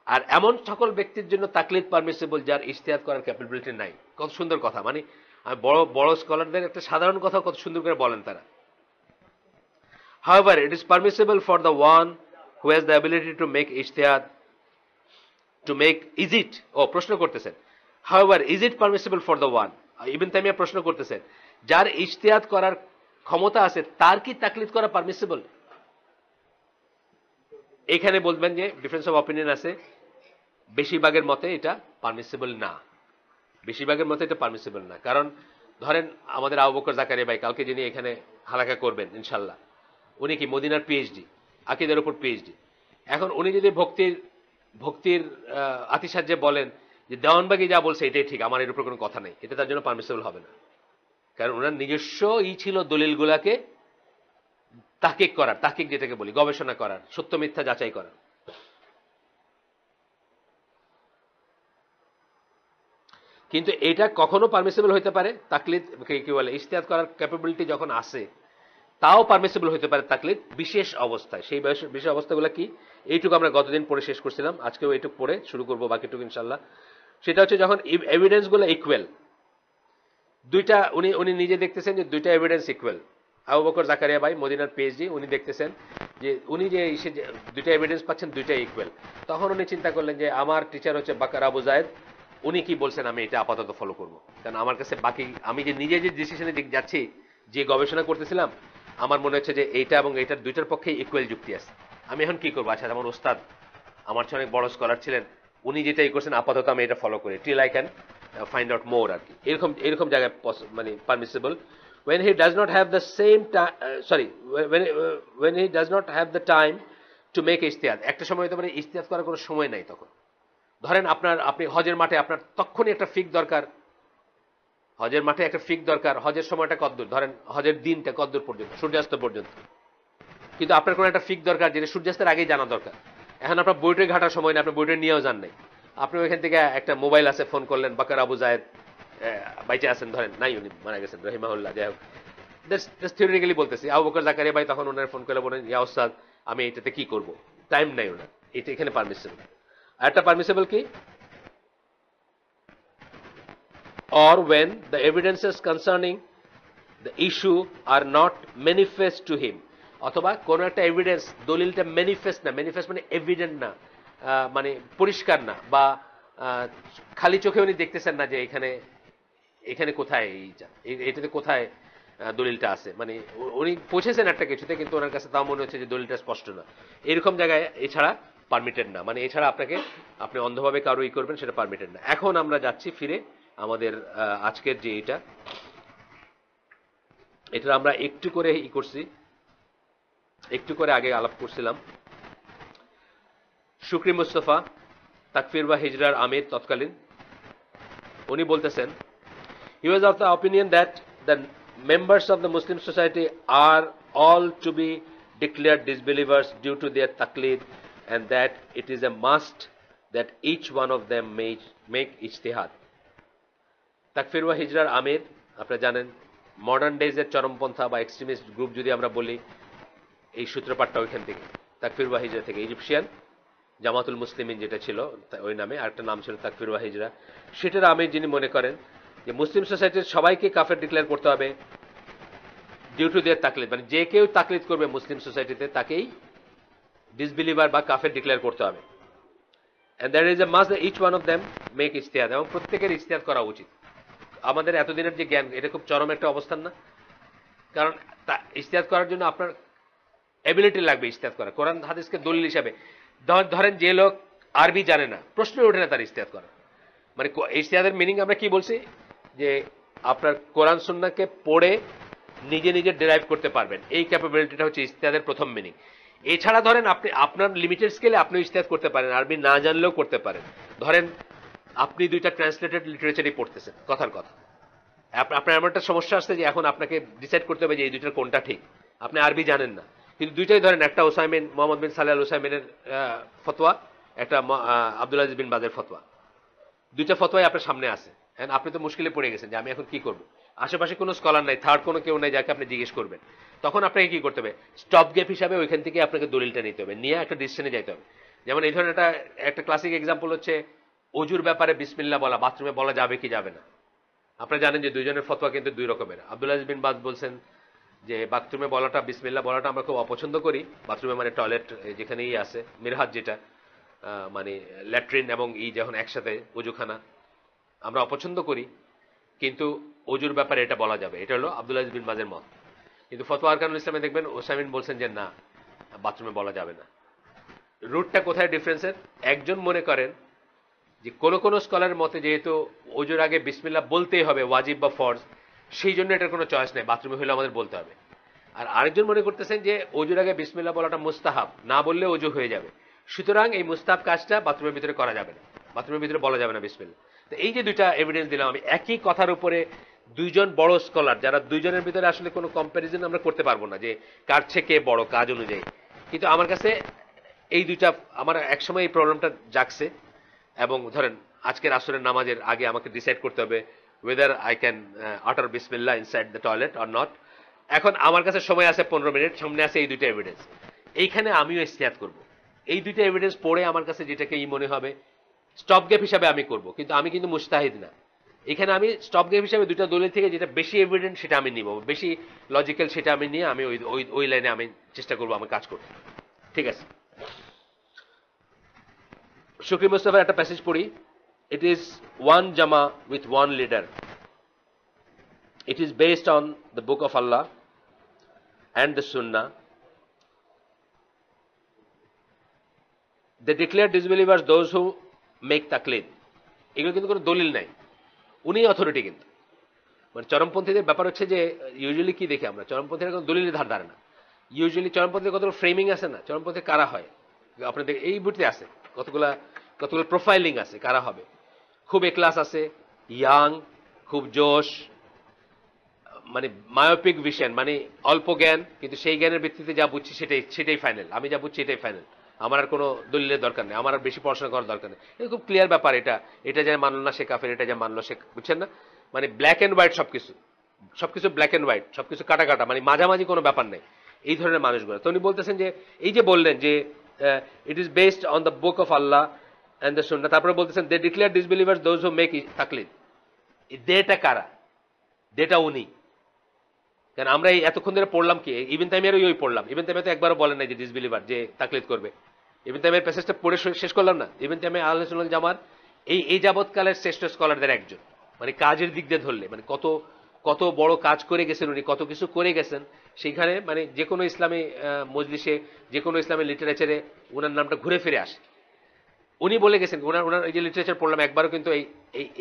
[SPEAKER 1] আর এমন সকল ব্যক্তির জন্য তাকলিদ পারমিসিবল যার ইজতিহাদ করার ক্যাপাবিলিটি নাই। কত সুন্দর কথা। মানে বড় বড় স্কলারদের একটা সাধারণ কথা কত সুন্দর করে বলেন তারা। However, it is permissible for the one who has the ability to make ijtihad to make, is it, প্রশ্ন করতেছেন, however is it permissible for the one, ইবনে তাইমিয়া প্রশ্ন করতেছেন, যার ইজতিহাদ করার ক্ষমতা আছে তার কি তাকলিদ করা পারমিসিবল? এখানে বলবেন যে ডিফারেন্স অফ অপিনিয়ন আছে, বেশিরভাগের মতে এটা পারমিসিবল না। বেশিরভাগের মতে এটা পারমিসিবল না। কারণ ধরেন আমাদের আবু বকর জাকারিয়া ভাই কালকে যিনি এখানে হালাকা করবেন ইনশাল্লাহ, উনি কি মদিনার পিএইচডি, আকীদার উপর পিএইচডি। এখন উনি যদি ভক্তির আতিশায্যে বলেন যে দেওয়ানবাগি যা বলছে এটাই ঠিক, আমার এর উপর কোনো কথা নেই, এটা তার জন্য পারমিসেবল হবে না। কারণ ওনার নিজস্ব ছিল দলিলগুলাকে তাহকিক করার, তাহকিক যেটাকে বলি, গবেষণা করার, সত্য মিথ্যা যাচাই করার। কিন্তু এটা কখনো পারমিসেবল হইতে পারে, তাকলিদ কি বলে ইজতিহাদ করার ক্যাপাবিলিটি যখন আসে তাও পারমিসেবল হতে পারে তাকলিদ বিশেষ অবস্থায়। সেই বিশেষ অবস্থাগুলো কি, এইটুকু আমরা গতদিন পড়ে শেষ করছিলাম, আজকেও এইটুকু পড়ে শুরু করবো বাকিটুকু ইনশাল্লাহ। সেটা হচ্ছে যখন এভিডেন্স গুলো ইকুয়াল, দুইটা উনি নিজে দেখতেছেন যে দুইটা এভিডেন্স ইকুয়াল। আবু বকর জাকারিয়া ভাই মদিনার পিএইচডি, উনি দেখতেছেন যে উনি যে দুইটা এভিডেন্স পাচ্ছেন দুইটা ইকুয়াল। তখন উনি চিন্তা করলেন যে আমার টিচার হচ্ছে বাকার আবু জায়েদ, উনি কি বলছেন আমি এটা আপাতত ফলো করবো, কারণ আমার কাছে বাকি আমি যে নিজে যে ডিসিশনে যাচ্ছি, যে গবেষণা করতেছিলাম, আমার মনে হচ্ছে যে এইটা এবং এইটার দুইটার পক্ষে ইকুয়াল যুক্তি আছে। আমি এখন কি করবো, আচ্ছা আমার ওস্তাদ আমার চেয়ে অনেক বড় স্কলার ছিলেন, উনি যেটা করছেন আপাতত আমি এটা ফলো করি, till I can find out more আর কি। এরকম জায়গায় মানে permissible when he does not have the same time, when he does not have the time to make ijtihad। একটা সময় হতে পারে ইজতিহাদ করার কোনো সময় নাই তখন। ধরেন আপনি হজের মাঠে আপনার তখনই একটা ফিক দরকার, হজের মাঠে একটা ফিক দরকার, হজের সময়টা কতদূর, ধরেন হজের দিনটা কতদূর পর্যন্ত, সূর্যাস্ত পর্যন্ত, কিন্তু আপনার কোনো একটা ফিক দরকার যেটা সূর্যাস্তের আগেই জানা দরকার। এখন আপনার বইটা ঘাটার সময় না, আপনি বইটা নিয়েও যান নাই, আপনি ওইখান থেকে একটা মোবাইল আছে ফোন করলেন, বাকার আবু জায়েদ বাইচে আছেন, ধরেন নাই উনি মারা গেছেন রহিমাহুল্লাহ, যাই হোক থিওরিটিক্যালি বলতেছি, আবু বকর জাকারিয়া ভাই তখন ওনার ফোন করে বলেন ইয়া উস্তাদ আমি এটাতে কি করব, টাইম নাই ওনার, এটা এখানে পারমিসেবল। আর একটা পারমিসেবল কি, or when the evidences concerning the issue are not manifest to him, অথবা কোন একটা এভিডেন্স দলিলটা ম্যানিফেস্ট না, ম্যানিফেস্ট মানে এভিডেন্ট না, মানে পরিষ্কার না, বা খালি চোখে উনি দেখতেছেন না যে এখানে কোথায় এটাতে কোথায় দলিলটা আছে, মানে উনি পৌঁছেছেন একটা কিছুতে কিন্তু ওনার কাছে তাও মনে হচ্ছে যে দলিলটা স্পষ্ট না, এরকম জায়গায় এছাড়া পারমিটেড না, মানে এছাড়া আপনি অন্ধভাবে কারো করবেন সেটা পারমিটেড না। এখন আমরা যাচ্ছি ফিরে আমাদের আজকের যে এটা আমরা একটু করে করছি, একটু করে আগে আলাপ করছিলাম। শুকরি মুস্তফা তাকফির বা হিজরার আমির তৎকালীন, উনি বলতেছেন he was of the opinion that the members of the Muslim society are all to be declared disbelievers due to their taqlid, and that it is a must that each one of them make ijtihad। তাকফির ওয়া হিজরার আমির আপনারা জানেন, modern ডেজের চরমপন্থা বা extremist group যদি আমরা বলি, এই সূত্রপাতটা ওইখান থেকে, তাকফির ওয়া হিজরা থেকে। ইজিপশিয়ান জামাতুল মুসলিমিন যেটা ছিল ওই নামে, আরেকটা নাম ছিল তাকফির ওয়া হিজরা, সেটার আমির যিনি মনে করেন যে মুসলিম সোসাইটির সবাইকে কাফের ডিক্লেয়ার করতে হবে ডিউ টু দেয়ার তাকলিদ, মানে যে কেউ তাকলিদ করবে মুসলিম সোসাইটিতে তাকেই ডিসবিলিভার বা কাফের ডিক্লেয়ার করতে হবে। And that is a must that each one of them make ইজতিহাদ, এবং প্রত্যেকের ইজতিহাদ করা উচিত। আমাদের এতদিনের যে জ্ঞান, এটা খুব চরম একটা অবস্থান না? কারণ ইজতিহাদ করার জন্য আপনার এবিলিটি লাগবে ইজতিহাদ করা, কোরআন হাদিসকে দলিল হিসাবে। ধরেন যে লোক আরবি জানে না, প্রশ্নই ওঠে না তার ইজতিহাদ করা, মানে ইজতিহাদের মিনিং আমরা কি বলছি, যে আপনার কোরআন সুন্নাহকে পড়ে নিজে নিজে ডেরাইভ করতে পারবেন, এই ক্যাপাবিলিটিটা হচ্ছে ইজতিহাদের প্রথম মিনিং। এছাড়া ধরেন আপনি আপনার লিমিটেড স্কেলে আপনি ইজতিহাদ করতে পারেন, আরবি না জানলেও করতে পারেন। ধরেন আপনি দুইটা ট্রান্সলেটেড লিটারেচারই পড়তেছেন, কথার কথা, আপনার এমন একটা সমস্যা আসছে যে এখন আপনাকে ডিসাইড করতে হবে যে এই দুইটার কোনটা ঠিক, আপনি আরবি জানেন না, কিন্তু দুইটাই ধরেন একটা ওসাইমিন মোহাম্মদ বিন সালেহ আল ওসাইমিনের ফতোয়া, একটা আব্দুল আজিজ বিন বাজের ফতোয়া, দুইটা ফতোয়াই আপনার সামনে আছে, আপনি তো মুশকিলে পড়ে গেছেন যে আমি এখন কি করব, আশেপাশে কোনো স্কলার নাই, থার্ড কোনো কেউ নাই যাকে আপনি জিজ্ঞেস করবেন, তখন আপনাকে কি করতে হবে, স্টপ গ্যাপ হিসাবে ওইখান থেকে আপনাকে দলিলটা নিতে হবে, নিয়ে একটা ডিসিশনে যাইতে হবে। যেমন এই ধরনের একটা ক্লাসিক এক্সাম্পল হচ্ছে অজুর ব্যাপারে বিসমিল্লাহ বলা, বাথরুমে বলা যাবে কি যাবে না। আপনারা জানেন যে দুইজনের ফতোয়া কিন্তু দুই রকমের। আব্দুল আজিজ বিন বাজ বলছেন যে বাথরুমে বলাটা, বিসমিল্লাহ বলাটা আমরা খুব অপছন্দ করি, বাথরুমে মানে টয়লেট যেখানেই আছে, মিরহাদ যেটা মানে ল্যাট্রিন এবং যখন একসাথে অজুখানা, আমরা অপছন্দ করি, কিন্তু অজুর ব্যাপারে এটা বলা যাবে, এটা হলো আব্দুল আজিজ বিন বাজের মত। কিন্তু ফতোয়া আরকানুল ইসলামে দেখবেন ওসামিন বলছেন যে না, বাথরুমে বলা যাবে না। রুটটা কোথায় ডিফারেন্সের? একজন মনে করেন যে কোন কোন স্কলারের মতে যেহেতু ওজুর আগে বিসমিল্লাহ বলতেই হবে, ওয়াজিব বা ফরজ, সেই জন্য এটার কোনো চয়েস নেই, বাথরুমে হলে আমাদের বলতে হবে। আর আরেকজন মনে করতেছেন যে ওজুর আগে বিসমিল্লাহ বলাটা মুস্তাহাব, না বললে ওজু হয়ে যাবে, সুতরাং এই মুস্তাহাব কাজটা বাথরুমের ভিতরে করা যাবে না। বাথরুমের ভিতরে বলা যাবে না বিসমিল্লাহ। তো এই যে দুইটা এভিডেন্স দিলাম আমি একই কথার উপরে, দুইজন বড় স্কলার, যারা দুইজনের ভিতরে আসলে কোনো কম্প্যারিজন আমরা করতে পারবো না যে কার চেয়ে কে বড় কাজ অনুযায়ী, কিন্তু আমার কাছে এই দুইটা, আমার একসময় এই প্রবলেমটা জাগছে, এবং ধরেন আজকের আসরের নামাজের আগে আমাকে ডিসাইড করতে হবে ওয়েদার আই ক্যান আটার বিসমিল্লাহ inside the toilet or not. এখন আমার কাছে সময় আছে 15 মিনিট, সামনে আছে এই দুইটা এভিডেন্স, এইখানে আমিও ইস্তেহাদ করব। এই দুইটা এভিডেন্স পড়ে আমার কাছে যেটাকে মনে হবে স্টপ গ্যাপ হিসাবে আমি করব, কিন্তু আমি কিন্তু মুস্তাহিদ না। এখানে আমি স্টপ গ্যাপ হিসাবে দুইটা দলিল থেকে যেটা বেশি এভিডেন্ট সেটা আমি নিব, বেশি লজিক্যাল সেটা আমি নিয়ে আমি ওই লাইনে আমি চেষ্টা করবো আমি কাজ করতে। ঠিক আছে, শুকরি মুস্তাফার একটা প্যাসেজ পড়ি। ইট ইজ ওয়ান জামা with one leader, it is based on the book of আল্লাহ and the Sunnah. They declare disbelievers those who make taklid. এগুলো কিন্তু কোনো দলিল নাই, উনি অথরিটি। কিন্তু মানে চরমপন্থীদের ব্যাপার হচ্ছে যে ইউজুয়ালি কি দেখি আমরা, চরমপন্থীরা কোনো দলিলের ধার ধারে না। ইউজুয়ালি চরমপন্থীর কতগুলো ফ্রেমিং আছে না, চরমপন্থী কারা হয় আপনাদের এই বুঝতে আছে, কতগুলো প্রোফাইলিং আছে কারা হবে। খুব এক্লাস আছে, ইয়াং, খুব জোশ, মানে মায়োপিক ভিশন, মানে অল্প জ্ঞান, কিন্তু সেই জ্ঞানের ভিত্তিতে যা বুঝছি সেটাই ফাইনাল, আমি যা বুঝছি এটাই ফাইনাল, আমার আর কোনো দলিলের দরকার নেই, আমার আর বেশি পড়াশোনা করার দরকার নেই। এটা খুব ক্লিয়ার ব্যাপার, এটা যা মানলো না সে কাফের, এটা যা মানলো সে, বুঝছেন না, মানে ব্ল্যাক অ্যান্ড হোয়াইট সবকিছু ব্ল্যাক অ্যান্ড হোয়াইট, সবকিছু কাটা কাটা, মানে মাঝামাঝি কোনো ব্যাপার নেই এই ধরনের মানুষগুলো। তো উনি বলতেছেন যে এই যে বললেন যে it is based on the book of আল্লাহ অ্যান্ড দ্য সুন্নাহ, তারপরে বলতেছেন they declare disbelievers those who make তাকলিদ। দেটা কারা? দেটা উনি। কারণ আমরা এই এতক্ষণ ধরে পড়লাম কি, ইবনে তাইমিয়ার ওই পড়লাম, ইবনে তাইমিয়া তো একবারও বলেন নাই যে ডিসবিলিভার যে তাকলিদ করবে। ইবনে তাইমিয়ার প্যাসেজটা পড়ে শেষ করলাম না। ইবনে তাইমিয়া আহলে সুন্নাত ওয়াল জামাত এই যাবৎকালের শ্রেষ্ঠ স্কলারদের একজন, মানে কাজের দিক দিয়ে ধরলে, মানে কত বড় কাজ করে গেছেন উনি, কত কিছু করে গেছেন সেইখানে, মানে যে কোনো ইসলামী মজলিসে, যে কোনো ইসলামী লিটারেচারে ওনার নামটা ঘুরে ফিরে আসে। উনি বলে গেছেন, ওনার এই যে লিটারেচার পড়লাম একবারও কিন্তু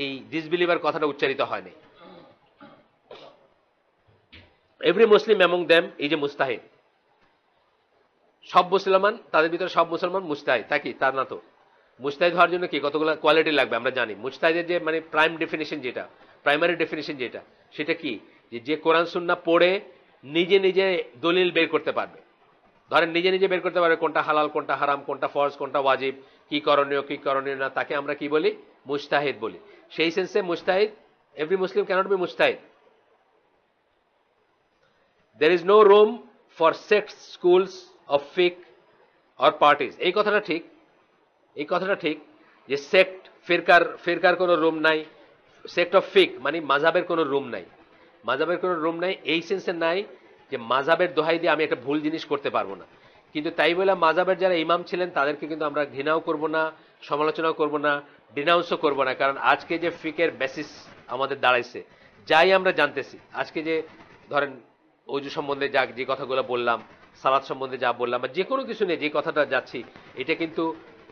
[SPEAKER 1] এই ডিসবিলিভার কথাটা উচ্চারিত হয়নি। এভরি মুসলিম অ্যামং দেম, এই যে মুস্তাহিদ, সব মুসলমান, তাদের ভিতরে সব মুসলমান মুস্তাহিদ, তা কি? তা না তো। মুস্তাহিদ হওয়ার জন্য কি কতগুলো কোয়ালিটি লাগবে আমরা জানি। মুস্তাহিদের যে মানে প্রাইমারি ডেফিনিশন যেটা, সেটা কি, যে কোরআন সুন্নাহ পড়ে নিজে নিজে দলিল বের করতে পারবে। ধরেন নিজে নিজে বের করতে পারবে কোনটা হালাল, কোনটা হারাম, কোনটা ফরজ, কোনটা ওয়াজিব, কি করণীয় না, তাকে আমরা কি বলি? মুস্তাহিদ বলি। সেই সেন্সে মুস্তাহিদ, এভরি মুসলিম ক্যানট বি মুস্তাহিদ। There is no room for sects, schools of fiqh or parties. এই কথাটা ঠিক যে সেক্ট, ফিরকার কোনো রুম নাই, সেক্ট অফ ফিক মানে মাযহাবের কোনো রুম নাই, এই সেন্সে নাই যে মাযহাবের দোহাই দিয়ে আমি একটা ভুল জিনিস করতে পারবো না। কিন্তু তাই বলে মাযহাবের যারা ইমাম ছিলেন তাদেরকে কিন্তু আমরা ঘৃণাও করব না, সমালোচনাও করব না, ডিনাউন্সও করব না। কারণ আজকে যে ফিকের বেসিস আমাদের দাঁড়াইছে, যাই আমরা জানতেছি, আজকে যে ধরেন অজু সম্বন্ধে যে কথাগুলো বললাম, সালাত সম্বন্ধে যা বললাম, বা যে কোনো কিছু নিয়ে যে কথাটা যাচ্ছি, এটা কিন্তু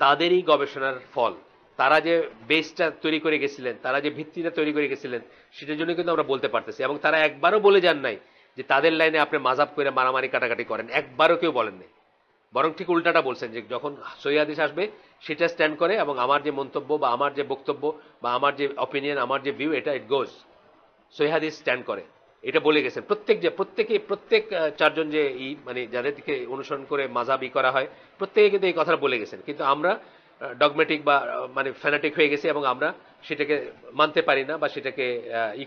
[SPEAKER 1] তাদেরই গবেষণার ফল। তারা যে বেসটা তৈরি করে গেছিলেন, তারা যে ভিত্তিটা তৈরি করে গেছিলেন, সেটার জন্য কিন্তু আমরা বলতে পারতেছি। এবং তারা একবারও বলে যান নাই যে তাদের লাইনে আপনি মাযহাব করে মারামারি কাটাকাটি করেন, একবারও কেউ বলেন নাই। বরং ঠিক উল্টাটা বলছেন যে যখন সহিহ হাদিস আসবে সেটা স্ট্যান্ড করে, এবং আমার যে মন্তব্য বা আমার যে বক্তব্য বা আমার যে অপিনিয়ন, আমার যে ভিউ, এটা ইট গোজ, সহিহ হাদিস স্ট্যান্ড করে, এটা বলে গেছেন। প্রত্যেক চারজন যে মানে যাদেরকে অনুসরণ করে মাযহাব করা হয়, প্রত্যেকে কিন্তু এই কথাটা বলে গেছেন। কিন্তু আমরা ডগমেটিক বা মানে ফ্যানাটিক হয়ে গেছি, এবং আমরা সেটাকে মানতে পারি না বা সেটাকে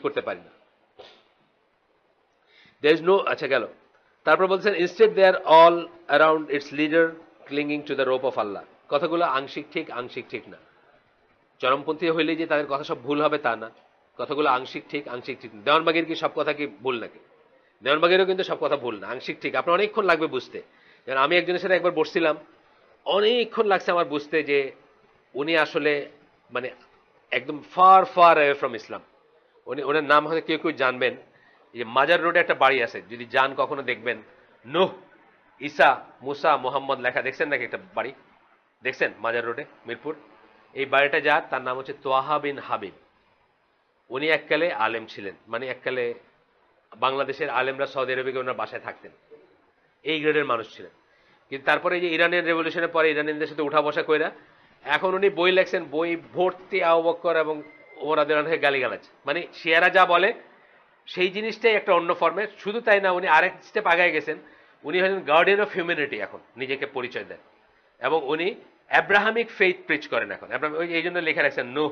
[SPEAKER 1] করতে পারি না। দেয়ার ইজ নো, আচ্ছা গেল। তারপর বলছেন instead they are all around its leader clinging to the rope of আল্লাহ। কথাগুলো আংশিক ঠিক না। চরমপন্থী হইলে যে তাদের কথা সব ভুল হবে তা না, কথাগুলো আংশিক ঠিক না। দেওয়ানবাগের কি সব কথা কি ভুল নাকি? দেওয়ানবাগেরও কিন্তু সব কথা ভুল না, আংশিক ঠিক। আপনার অনেকক্ষণ লাগবে বুঝতে। যেমন আমি একজনের সাথে একবার বসছিলাম, অনেকক্ষণ লাগছে আমার বুঝতে যে উনি আসলে মানে একদম ফার অ্যাওয়ে ফ্রম ইসলাম। ওনার নাম হয়তো কেউ জানবেন, যে মাজার রোডে একটা বাড়ি আছে, যদি যান কখনো দেখবেন, নূহ, ঈসা, মুসা, মোহাম্মদ লেখা, দেখছেন নাকি একটা বাড়ি? দেখছেন মাজার রোডে, মিরপুর? এই বাড়িটা যার, তার নাম হচ্ছে তোয়াহা বিন হাবিব। উনি এককালে আলেম ছিলেন, মানে এককালে বাংলাদেশের আলেমরা সৌদি আরবে ওনার বাসায় থাকতেন, এই গ্রেডের মানুষ ছিলেন। কিন্তু তারপরে যে ইরানের রেভলিউশনের পরে ইরানিয়ানদের সাথে উঠা বসা কইরা এখন উনি বই লেখছেন, বই ভর্তি আবু বকর এবং ওমর রাদিয়াল্লাহু আনহুকে গালিগালাজ, মানে শিয়ারা যা বলে সেই জিনিসটাই একটা অন্য ফর্মে। শুধু তাই না, উনি আরেক স্টেপ আগায় গেছেন, উনি হলেন গার্ডিয়ান অফ হিউম্যানিটি, এখন নিজেকে পরিচয় দেন, এবং উনি অ্যাব্রাহামিক ফেইথ প্রিচ করেন এখন। এই জন্য লেখা রাখছেন নূহ,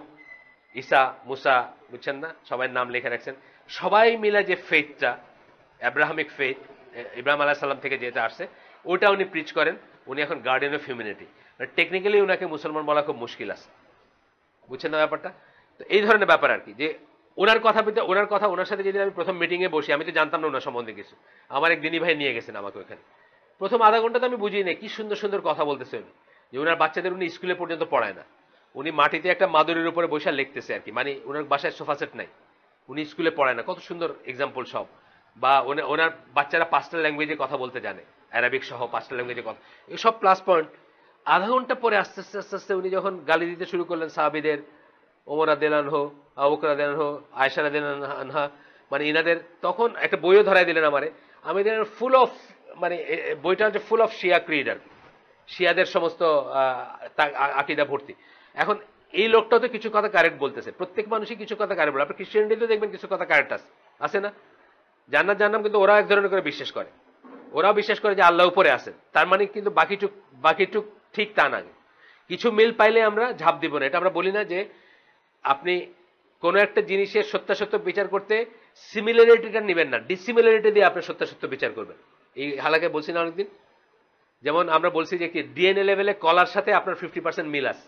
[SPEAKER 1] ঈসা, মুসা, বুঝছেন না, সবাই নাম লেখা রাখছেন, সবাই মিলে যে ফেইথটা অ্যাব্রাহামিক ফেইথ, ইব্রাহিম আলাইহিস সালাম থেকে যেটা আসছে, ওটা উনি প্রিচ করেন। উনি এখন গার্ডিয়ান অফ হিউম্যানিটি। টেকনিক্যালি উনাকে মুসলমান বলা খুব মুশকিল আছে, বুঝছেন না ব্যাপারটা? তো এই ধরনের ব্যাপার আর কি, যে ওনার সাথে যেদিন আমি প্রথম মিটিং এ বসি, আমি তো জানতাম না ওনার সম্বন্ধে কিছু, আমার এক দিনী ভাই নিয়ে গেছেন আমাকে ওখানে। প্রথম আধা ঘন্টা তো আমি বুঝিনি কি সুন্দর সুন্দর কথা বলতেছে উনি, যে ওনার বাচ্চাদের উনি স্কুলে পর্যন্ত পড়ায় না, উনি মাটিতে একটা মাদুরের উপরে বসে লিখতেছে আর কি, মানে ওনার বাসায় সোফা সেট নাই, উনি স্কুলে পড়ায় না। কত সুন্দর এক্সাম্পল সব। বা ওনার বাচ্চারা 5টা ল্যাঙ্গুয়েজে কথা বলতে জানে, অ্যারাবিক সহ 5টা ল্যাঙ্গুয়েজে কথা, এসব প্লাস পয়েন্ট। আধা ঘন্টা পরে আস্তে আস্তে আস্তে আস্তে উনি যখন গালি দিতে শুরু করলেন সাহাবীদের, ওমর রাদিয়াল্লাহু আনহু, আবু বকর রাদিয়াল্লাহু আনহু, আয়েশা রাদিয়াল্লাহু আনহা, মানে ইনাদের, তখন একটা বইও ধরাই দিলেন আমারে। আমি দেখলাম ফুল অফ, মানে বইটা হচ্ছে ফুল অফ শিয়া ক্রিড আর কি, শিয়াদের সমস্ত আকীদা ভর্তি। এখন এই লোকটাও তো কিছু কথা কারেক্ট বলতেছে, প্রত্যেক মানুষই কিছু কথা কারেক্ট বলে। আপনি খ্রিস্টানদের দেখবেন কিছু কথা কারেক্ট আছে না? জান্নাত জাহান্নাম কিন্তু ওরা এক ধরনের করে বিশ্বাস করে, ওরাও বিশ্বাস করে যে আল্লাহ উপরে আছেন, তার মানে কিন্তু বাকিটুক ঠিক তা না। কিছু মিল পাইলে আমরা ঝাঁপ দিব না, এটা আমরা বলি না যে আপনি কোন একটা জিনিসের সত্যাসত্য বিচার করতে সিমিলারিটিটা নেবেন না, ডিসিমিলারিটি দিয়ে আপনি সত্যাসত্য বিচার করবেন। এই হালাকে বলছি না অনেকদিন, যেমন আমরা বলছি যে কি ডিএনএ লেভেলে কলার সাথে আপনার 50% মিল আছে।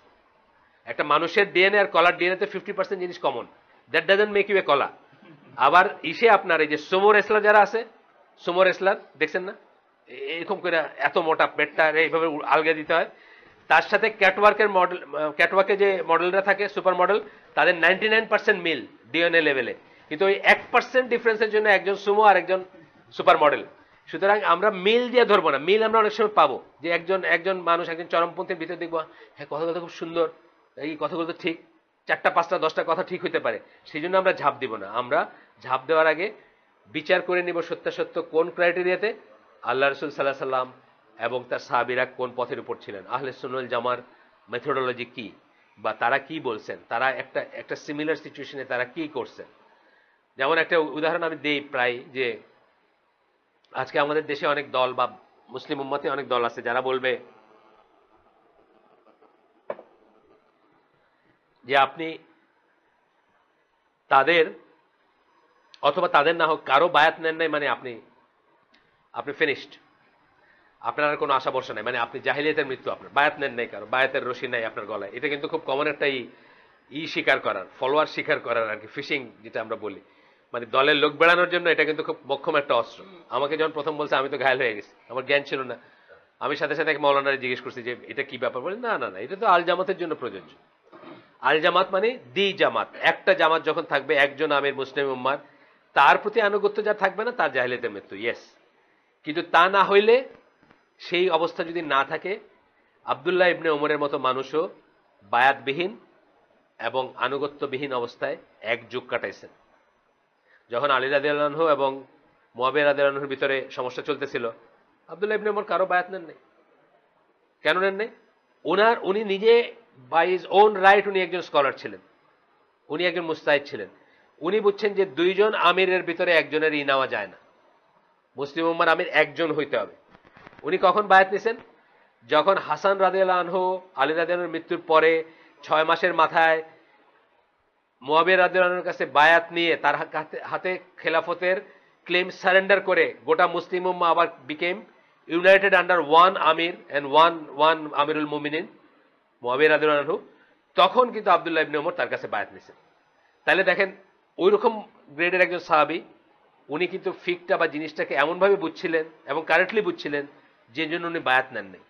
[SPEAKER 1] একটা মানুষের ডিএনএ আর কলার ডিএনএ তে 50% জিনিস common, that doesn't make you a কলা। আবার ইসে আপনার এই যে সুমো রেসলার যারা আছে, সুমো রেসলার দেখছেন না, এরকম করে এত মোটা পেটটা এইভাবে আলগে দিতে হয়, তার সাথে ক্যাটওয়ার্কের যে মডেলরা থাকে সুপার মডেল, তাদের 99% মিল ডিএনএ লেভেলে, কিন্তু ওই 1% ডিফারেন্সের জন্য একজন সুমো আর একজন সুপার মডেল। সুতরাং আমরা মিল দিয়ে ধরবো না, মিল আমরা অনেক সময় পাবো, যে একজন মানুষ একজন চরমপন্থীর ভিতরে দেখবো হ্যাঁ কথাগুলো খুব সুন্দর, এই কথাগুলো তো ঠিক, 4টা 5টা 10টা কথা ঠিক হইতে পারে, সেই জন্য আমরা ঝাঁপ দিব না। আমরা ঝাঁপ দেওয়ার আগে বিচার করে নিব সত্যাসত্য কোন ক্রাইটেরিয়াতে, আল্লাহ রসুল সাল্লাহ সাল্লাম এবং তার সাহাবীরা কোন পথের উপর ছিলেন, আহলে সুন্নাত জামার মেথোডোলজি কি, বা তারা কি বলছেন, তারা একটা সিমিলার সিচুয়েশনে তারা কি করছেন। যেমন একটা উদাহরণ আমি দেই প্রায়, যে আজকে আমাদের দেশে অনেক দল বা মুসলিম উম্মতে অনেক দল আছে যারা বলবে যে আপনি তাদের, অথবা তাদের না হোক কারো বায়াত নেন নাই মানে আপনি ফিনিশড, আপনার আর কোনো আশা ভরসা নাই, মানে আপনি জাহিলিয়াতের মৃত্যু, আপনার বায়াত নেন নাই, কারো বায়াতের রশি নাই আপনার গলায়। এটা কিন্তু খুব কমন একটা স্বীকার করার, ফলোয়ার স্বীকার করার আর কি, ফিশিং যেটা আমরা বলি, মানে দলের লোক বেড়ানোর জন্য এটা কিন্তু খুব মক্ষম একটা অস্ত্র। আমাকে যখন প্রথম বলছে আমি তো ঘায়ল হয়ে গেছি, আমার জ্ঞান ছিল না। আমি সাথে সাথে মৌলানারে জিজ্ঞেস করছি যে এটা কি ব্যাপার, বলে না না না, এটা তো আল জামাতের জন্য প্রযোজ্য। আল জামাত মানে দি জামাত, একটা জামাত যখন থাকবে একজন আমির মুসলিম উম্মার, তার প্রতি আনুগত্য যা থাকবে না তার জাহিলিয়াতের মৃত্যু, ইয়েস। কিন্তু তা না হইলে, সেই অবস্থা যদি না থাকে, আব্দুল্লাহ ইবনে ওমরের মতো মানুষও বায়াতবিহীন এবং আনুগত্যবিহীন অবস্থায় এক যুগ কাটাইছেন। যখন আলী রাদিয়াল্লাহু আনহু এবং মুয়াবিয়া রাদিয়াল্লাহু আনহুর ভিতরে সমস্যা চলতেছিল, আব্দুল্লাহ ইবনে ওমর কারো বায়াত নেন নাই। কেন নেন নাই? উনি নিজে বাই হিজ ওন রাইট উনি একজন স্কলার ছিলেন, উনি একজন মুস্তাহিদ ছিলেন। উনি বুঝছেন যে দুইজন আমিরের ভিতরে একজনের নেওয়া যায় না, মুসলিম উম্মার আমির একজন হইতে হবে। উনি কখন বায়াত নিছেন? যখন হাসান রাদিয়াল্লাহু আনহু আলী রাদিয়াল্লাহু আনহুর মৃত্যুর পরে 6 মাসের মাথায় মুয়াবিয়া রাদিয়াল্লাহু আনহুর কাছে বায়াত নিয়ে তার হাতে খেলাফতের ক্লেম সারেন্ডার করে গোটা মুসলিম উম্মাহ আবার বিকেম ইউনাইটেড আন্ডার ওয়ান আমির এন্ড ওয়ান আমিরুল মুমিনিন মুয়াবিয়া রাদিয়াল্লাহু আনহু, তখন কিন্তু আব্দুল্লাহ ইবনে ওমর তার কাছে বায়াত নিছেন। তাহলে দেখেন ওই রকম গ্রেডের একজন সাহাবী, উনি কিন্তু ফিকটা বা জিনিসটাকে এমনভাবে বুঝছিলেন এবং কারেক্টলি বুঝছিলেন যে জন্য উনি বায়াত নেন নাই,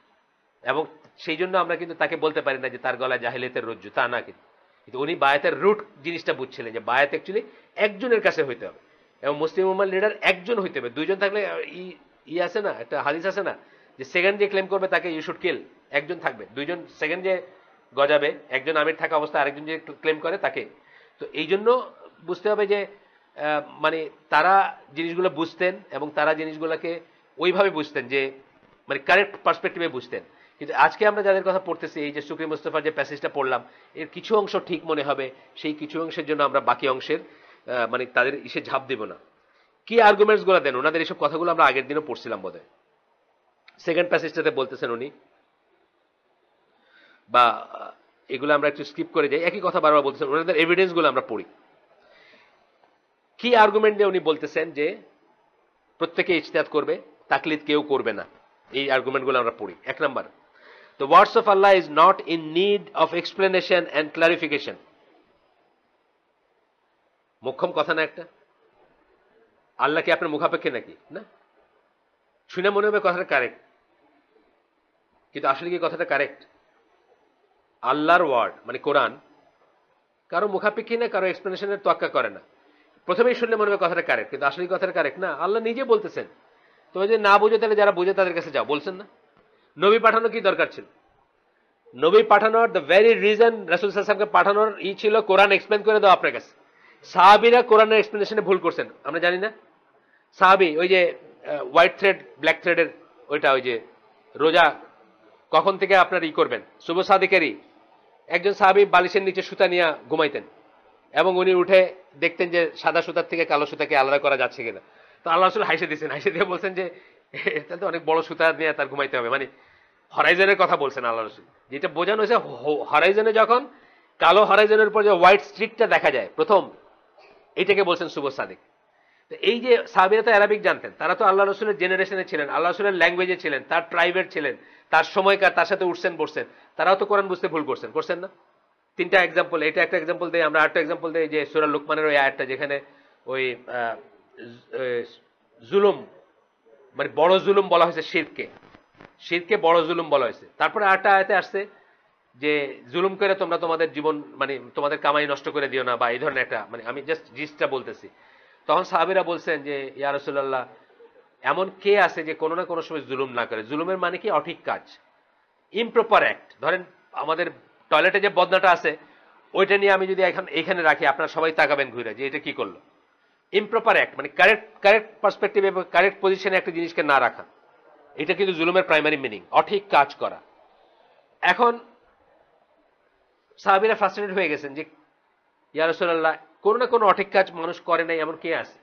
[SPEAKER 1] এবং সেই জন্য আমরা কিন্তু তাকে বলতে পারি না যে তার গলায় জাহিলিয়াতের রজ্জু, তা না। কিন্তু উনি বায়াতের রুট জিনিসটা বুঝছিলেন, যে বায়াত অ্যাকচুয়ালি একজনের কাছে হইতে হবে, এবং মুসলিম উম্মার লিডার একজন হইতে হবে। দুইজন থাকলে আছে না, একটা হাদিস আছে না, যে সেকেন্ড যে ক্লেম করবে তাকে ইউ শুড কিল, একজন থাকবে। দুইজন সেকেন্ড যে গজাবে, একজন আমির থাকা অবস্থায় আরেকজন যে ক্লেম করে তাকে। তো এই জন্য বুঝতে হবে যে মানে তারা জিনিসগুলো বুঝতেন এবং তারা জিনিসগুলোকে ওইভাবে বুঝতেন, যে মানে কারেক্ট পার্সপেক্টিভে বুঝতেন। কিন্তু আজকে আমরা যাদের কথা পড়তেছি, এই যে সুকরি মুস্তফার যে প্যাসেজটা পড়লাম, এর কিছু অংশ ঠিক মনে হবে, সেই কিছু অংশের জন্য আমরা বাকি অংশের মানে তাদের ইসে ঝাঁপ দেব না। কি আর্গুমেন্টস গুলো দেন ওনাদের, এইসব কথাগুলো আমরা আগের দিনও পড়ছিলাম বোধহয়। সেকেন্ড প্যাসেজটাতে বলতেছেন উনি, বা এগুলো আমরা একটু স্কিপ করে যাই, একই কথা বারবার বলতেছেন, ওনাদের এভিডেন্স গুলো আমরা পড়ি। কি আর্গুমেন্ট দিয়ে উনি বলতেছেন যে প্রত্যেকে ইজতিহাদ করবে, তাকলিদ কেউ করবে না, এই আর্গুমেন্ট গুলো আমরা পড়ি। এক number, the words of Allah is not in need of explanation and clarification. মোক্ষম কথা না একটা? আল্লাহ কি আপনার মুখাপেক্ষে নাকি? না। শুনে মনে হবে কথাটা কারেক্ট, কিন্তু আসলে কি কথাটা কারেক্ট? আল্লাহর ওয়ার্ড মানে কোরআন কারো মুখাপেক্ষী না, কারো এক্সপ্লেনেশনের তোয়াক্কা করে না। প্রথমেই শুনলে মনে হবে কথাটা কারেক্ট, কিন্তু আসলে কথাটা কারেক্ট না। আল্লাহ নিজে বলতেছেন, তুমি যদি না বুঝো তাহলে যারা বুঝে তাদের কাছে যাও, বলছেন না? নবী পাঠানো কি দরকার ছিল? নবী পাঠানোর দ্য ভেরি রিজন রাসূল সাল্লাল্লাহু আলাইহি ওয়াসাল্লামকে পাঠানোর ছিল কোরআন এক্সপ্লেন করে দাও আপনার কাছে। সাহাবীরা কোরআনের এক্সপ্লেনেশনে ভুল করছেন, আমরা জানি না? সাহাবী ওই যে হোয়াইট থ্রেড ব্ল্যাক থ্রেডের ওইটা, ওই যে রোজা কখন থেকে আপনার করবেন, শুভ সাদিকেরই একজন সাহাবী বালিশের নিচে সুতা নিয়ে ঘুমাইতেন, এবং উনি উঠে দেখতেন যে সাদা সুতার থেকে কালো সুতাকে আলাদা করা যাচ্ছে কিনা। তো আল্লাহ রাসূল হাসে দিয়েছেন, হাসে দিয়ে বলছেন যে এটা তো অনেক বড় সুতা নিয়ে তার ঘুমাইতে হবে, মানে হরাইজনের কথা বলছেন আল্লাহ রাসূল। যেটা বোঝানো হয়েছে হরাইজনে যখন কালো হরাইজনের উপর যে হোয়াইট স্ট্রিকটা দেখা যায় প্রথম, এটাকে বলছেন শুভ সাদিক। তো এই যে সাহাবীরা তো অ্যারাবিক জানতেন, তারা তো আল্লাহ রসুলের জেনারেশনে ছিলেন, আল্লাহ রসুলের ল্যাঙ্গুয়েজে ছিলেন, তার ট্রাইবের ছিলেন, তার সময়কার, তার সাথে উঠছেন বসছেন, তারাও তো কোরআন বুঝতে ভুল করছেন না? তিনটা এক্সাম্পল, এটা একটা এক্সাম্পল দেয়, আমরা আরেকটা এক্সাম্পল দেই যে সূরা লুকমানের ওই আয়াতটা যেখানে ওই জুলুম মানে বড় জুলুম বলা হয়েছে, শিরকে বড় জুলুম বলা হয়েছে। তারপরে আরেকটা আয়াতে আসছে যে জুলুম করে তোমরা তোমাদের জীবন মানে তোমাদের কামাই নষ্ট করে দিও না, বা এই ধরনের একটা, মানে আমি জাস্ট জিসটা বলতেছি। তখন সাহাবীরা বলছেন যে ইয়া রাসূলুল্লাহ, এমন কে আছে যে কোনো না কোনো সময় জুলুম না করে? জুলুমের মানে কি? অঠিক কাজ, ইমপ্রপার অ্যাক্ট। ধরেন আমাদের টয়লেটে যে বদনাটা আছে, ওইটা নিয়ে আমি যদি এখানে রাখি, আপনারা সবাই তাকাবেন ঘুরে যে এটা কি করলো। ইমপ্রপার অ্যাক্ট মানে কারেক্ট পার্সপেক্টিভ এবং কারেক্ট পজিশনে একটা জিনিসকে না রাখা, এটা কিন্তু জুলুমের প্রাইমারি মিনিং, অঠিক কাজ করা। এখন সাহাবীরা ফ্রাস্ট্রেটেড হয়ে গেছেন যে ইয়া রাসূলুল্লাহ, কোনো না কোনো অঠিক কাজ মানুষ করে নাই এমন কে আছে?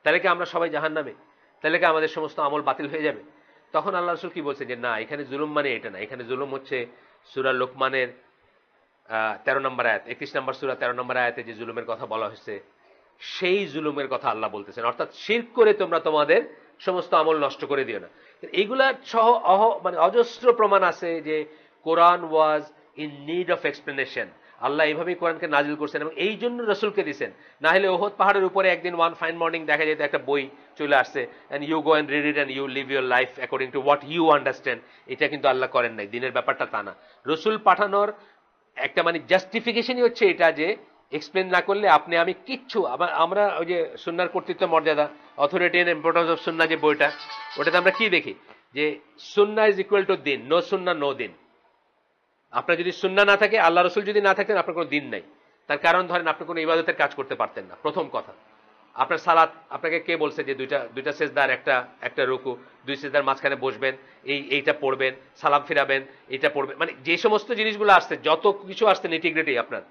[SPEAKER 1] তাহলে কি আমরা সবাই জাহান্নামে? তাহলে কি আমাদের সমস্ত আমল বাতিল হয়ে যাবে? তখন আল্লাহ রাসূল কি বলছেন যে না, এখানে জুলুম মানে এটা না, এখানে জুলুম হচ্ছে সূরা লোকমানের 13 নম্বর আয়াত, 31 নম্বর সূরা 13 নম্বর আয়াতে যে জুলুমের কথা বলা হয়েছে, সেই জুলুমের কথা আল্লাহ বলতেছেন। অর্থাৎ শিরক করে তোমরা তোমাদের সমস্ত আমল নষ্ট করে দিও না। এইগুলার সহ মানে অজস্র প্রমাণ আছে যে কোরআন was in need of explanation. আল্লাহ এইভাবেই কোরআনকে নাজিল করছেন এবং এই জন্য রসুলকে দিচ্ছেন। না হলে ওহদ পাহাড়ের উপরে একদিন ওয়ান ফাইন মর্নিং দেখা যেত একটা বই চলে আসছে, and you go and read it and you live your life according to what you understand. এটা কিন্তু আল্লাহ করেন নাই, দিনের ব্যাপারটা তা না। রসুল পাঠানোর একটা মানে জাস্টিফিকেশনই হচ্ছে এটা যে এক্সপ্লেন না করলে আপনি আমি কিচ্ছু। আমরা ওই যে সুন্নাহর কর্তৃত্ব মর্যাদা, অথরিটি এন্ড ইম্পর্টেন্স অফ সুন্নাহ যে বইটা, ওটাতে আমরা কি দেখি যে সুন্নাহ ইজ ইকুয়াল টু দিন, নো সুন্নাহ নো দিন। আপনার যদি সুন্নাহ না থাকে, আল্লাহ রসুল যদি না থাকেন, আপনার কোনো দিন নাই। তার কারণ ধরেন আপনি কোনো ইবাদতের কাজ করতে পারতেন না। প্রথম কথা, আপনার সালাত, আপনাকে কে বলছে যে দুইটা সেজদার একটা রুকু, দুই সেজদার মাঝখানে বসবেন, এইটা পড়বেন, সালাম ফিরাবেন, এইটা পড়বেন, মানে যে সমস্ত জিনিসগুলো আসছে, যত কিছু আসছে নিটিগ্রিটি, আপনার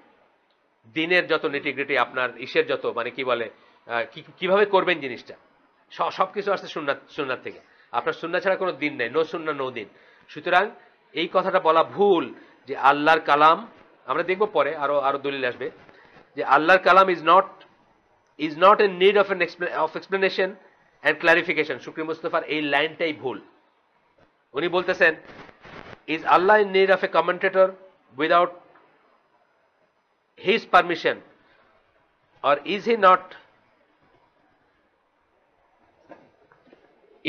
[SPEAKER 1] দিনের যত নিটিগ্রিটি, আপনার ইসের যত মানে কি বলে কিভাবে করবেন জিনিসটা, সবকিছু আসছে সুন্নাত থেকে। আপনার সুন্নাহ ছাড়া কোনো দিন নেই, নো সুন্নাহ নো দিন। সুতরাং এই কথাটা বলা ভুল যে আল্লাহর কালাম, আমরা দেখব পরে আরো দলিল আসবে, যে আল্লাহর কালাম is not in need of explanation and clarification. শুকরি মুস্তাফার এই লাইনটাই ভুল। উনি বলতেছেন, is Allah in need of a commentator without his permission, or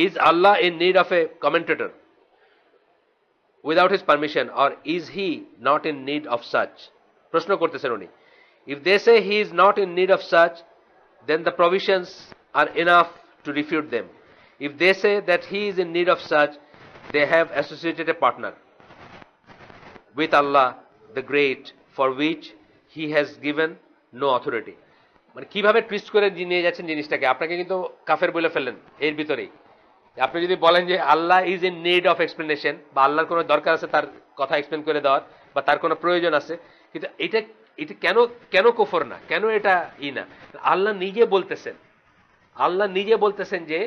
[SPEAKER 1] is Allah in need of a commentator without his permission, or is he not in need of such? প্রশ্ন করতেছেন উনি। If they say he is not in need of such, then the provisions are enough to refute them. If they say that he is in need of such, they have associated a partner with Allah the Great, for which he has given no authority. মানে কিভাবে twist করে নিয়ে যাচ্ছেন জিনিসটাকে, আপনাকে কিন্তু কাফের বলে ফেললেন এর ভিতরেই। আপনি যদি বলেন যে আল্লাহ is in need of explanation, বা আল্লাহর কোনো দরকার আছে তার কথা এক্সপ্লেন করে দেওয়ার, বা তার কোনো প্রয়োজন আছে, কিন্তু এটা এটা কেন কেন কুফর না, কেন এটা না? আল্লাহ নিজে বলতেছেন, আল্লাহ নিজে বলতেছেন যে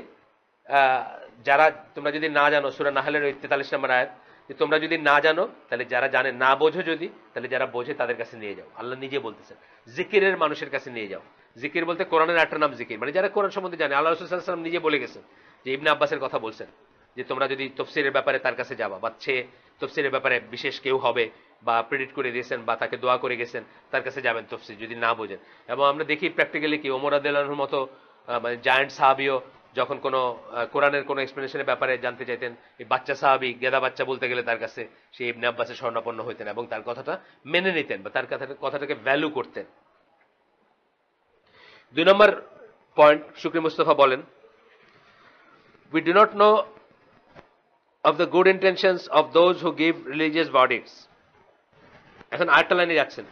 [SPEAKER 1] যারা, তোমরা যদি না জানো, সূরা নাহলের 43 নম্বর আয়াত, যে তোমরা যদি না জানো তাহলে যারা জানে, না বোঝো যদি, তাহলে যারা বোঝে তাদের কাছে নিয়ে যাও। আল্লাহ নিজে বলতেছেন জিকিরের মানুষের কাছে নিয়ে যাও। জিকির বলতে কোরআনের একটা নাম জিকির, মানে যারা কোরআন সম্বন্ধে জানে। আল্লাহ রাসূল সাল্লাল্লাহু আলাইহি ওয়াসাল্লাম নিজে বলে গেছেন, যে ইবনে আব্বাসের কথা বলছেন, যে তোমরা যদি তফসিরের ব্যাপারে তার কাছে যাবা, বা সে তফসিরের ব্যাপারে বিশেষ কেউ হবে বা প্রেডিক্ট করে দিয়েছেন বা তাকে দোয়া করে গেছেন, তার কাছে যাবেন তফসির যদি না বোঝেন। এবং আমরা দেখি প্র্যাকটিক্যালি কি ওমর রাদিয়াল্লাহু আনহুর মতো মানে জায়ান্ট সাহাবীও যখন কোনো কোরআনের কোনো এক্সপ্লেনেশনের ব্যাপারে জানতে চাইতেন, এই বাচ্চা সাহাবী, গেদা বাচ্চা বলতে গেলে তার কাছে সেই ইবনে আব্বাসের শরণাপন্ন হইতেন এবং তার কথাটা মেনে নিতেন বা তার কথাটাকে ভ্যালু করতেন। 2 নম্বর পয়েন্ট, শুকরি মুস্তাফা বলেন, we do not know of the good intentions of those who give religious verdicts. এখন আরেকটা লাইনে যাচ্ছেন,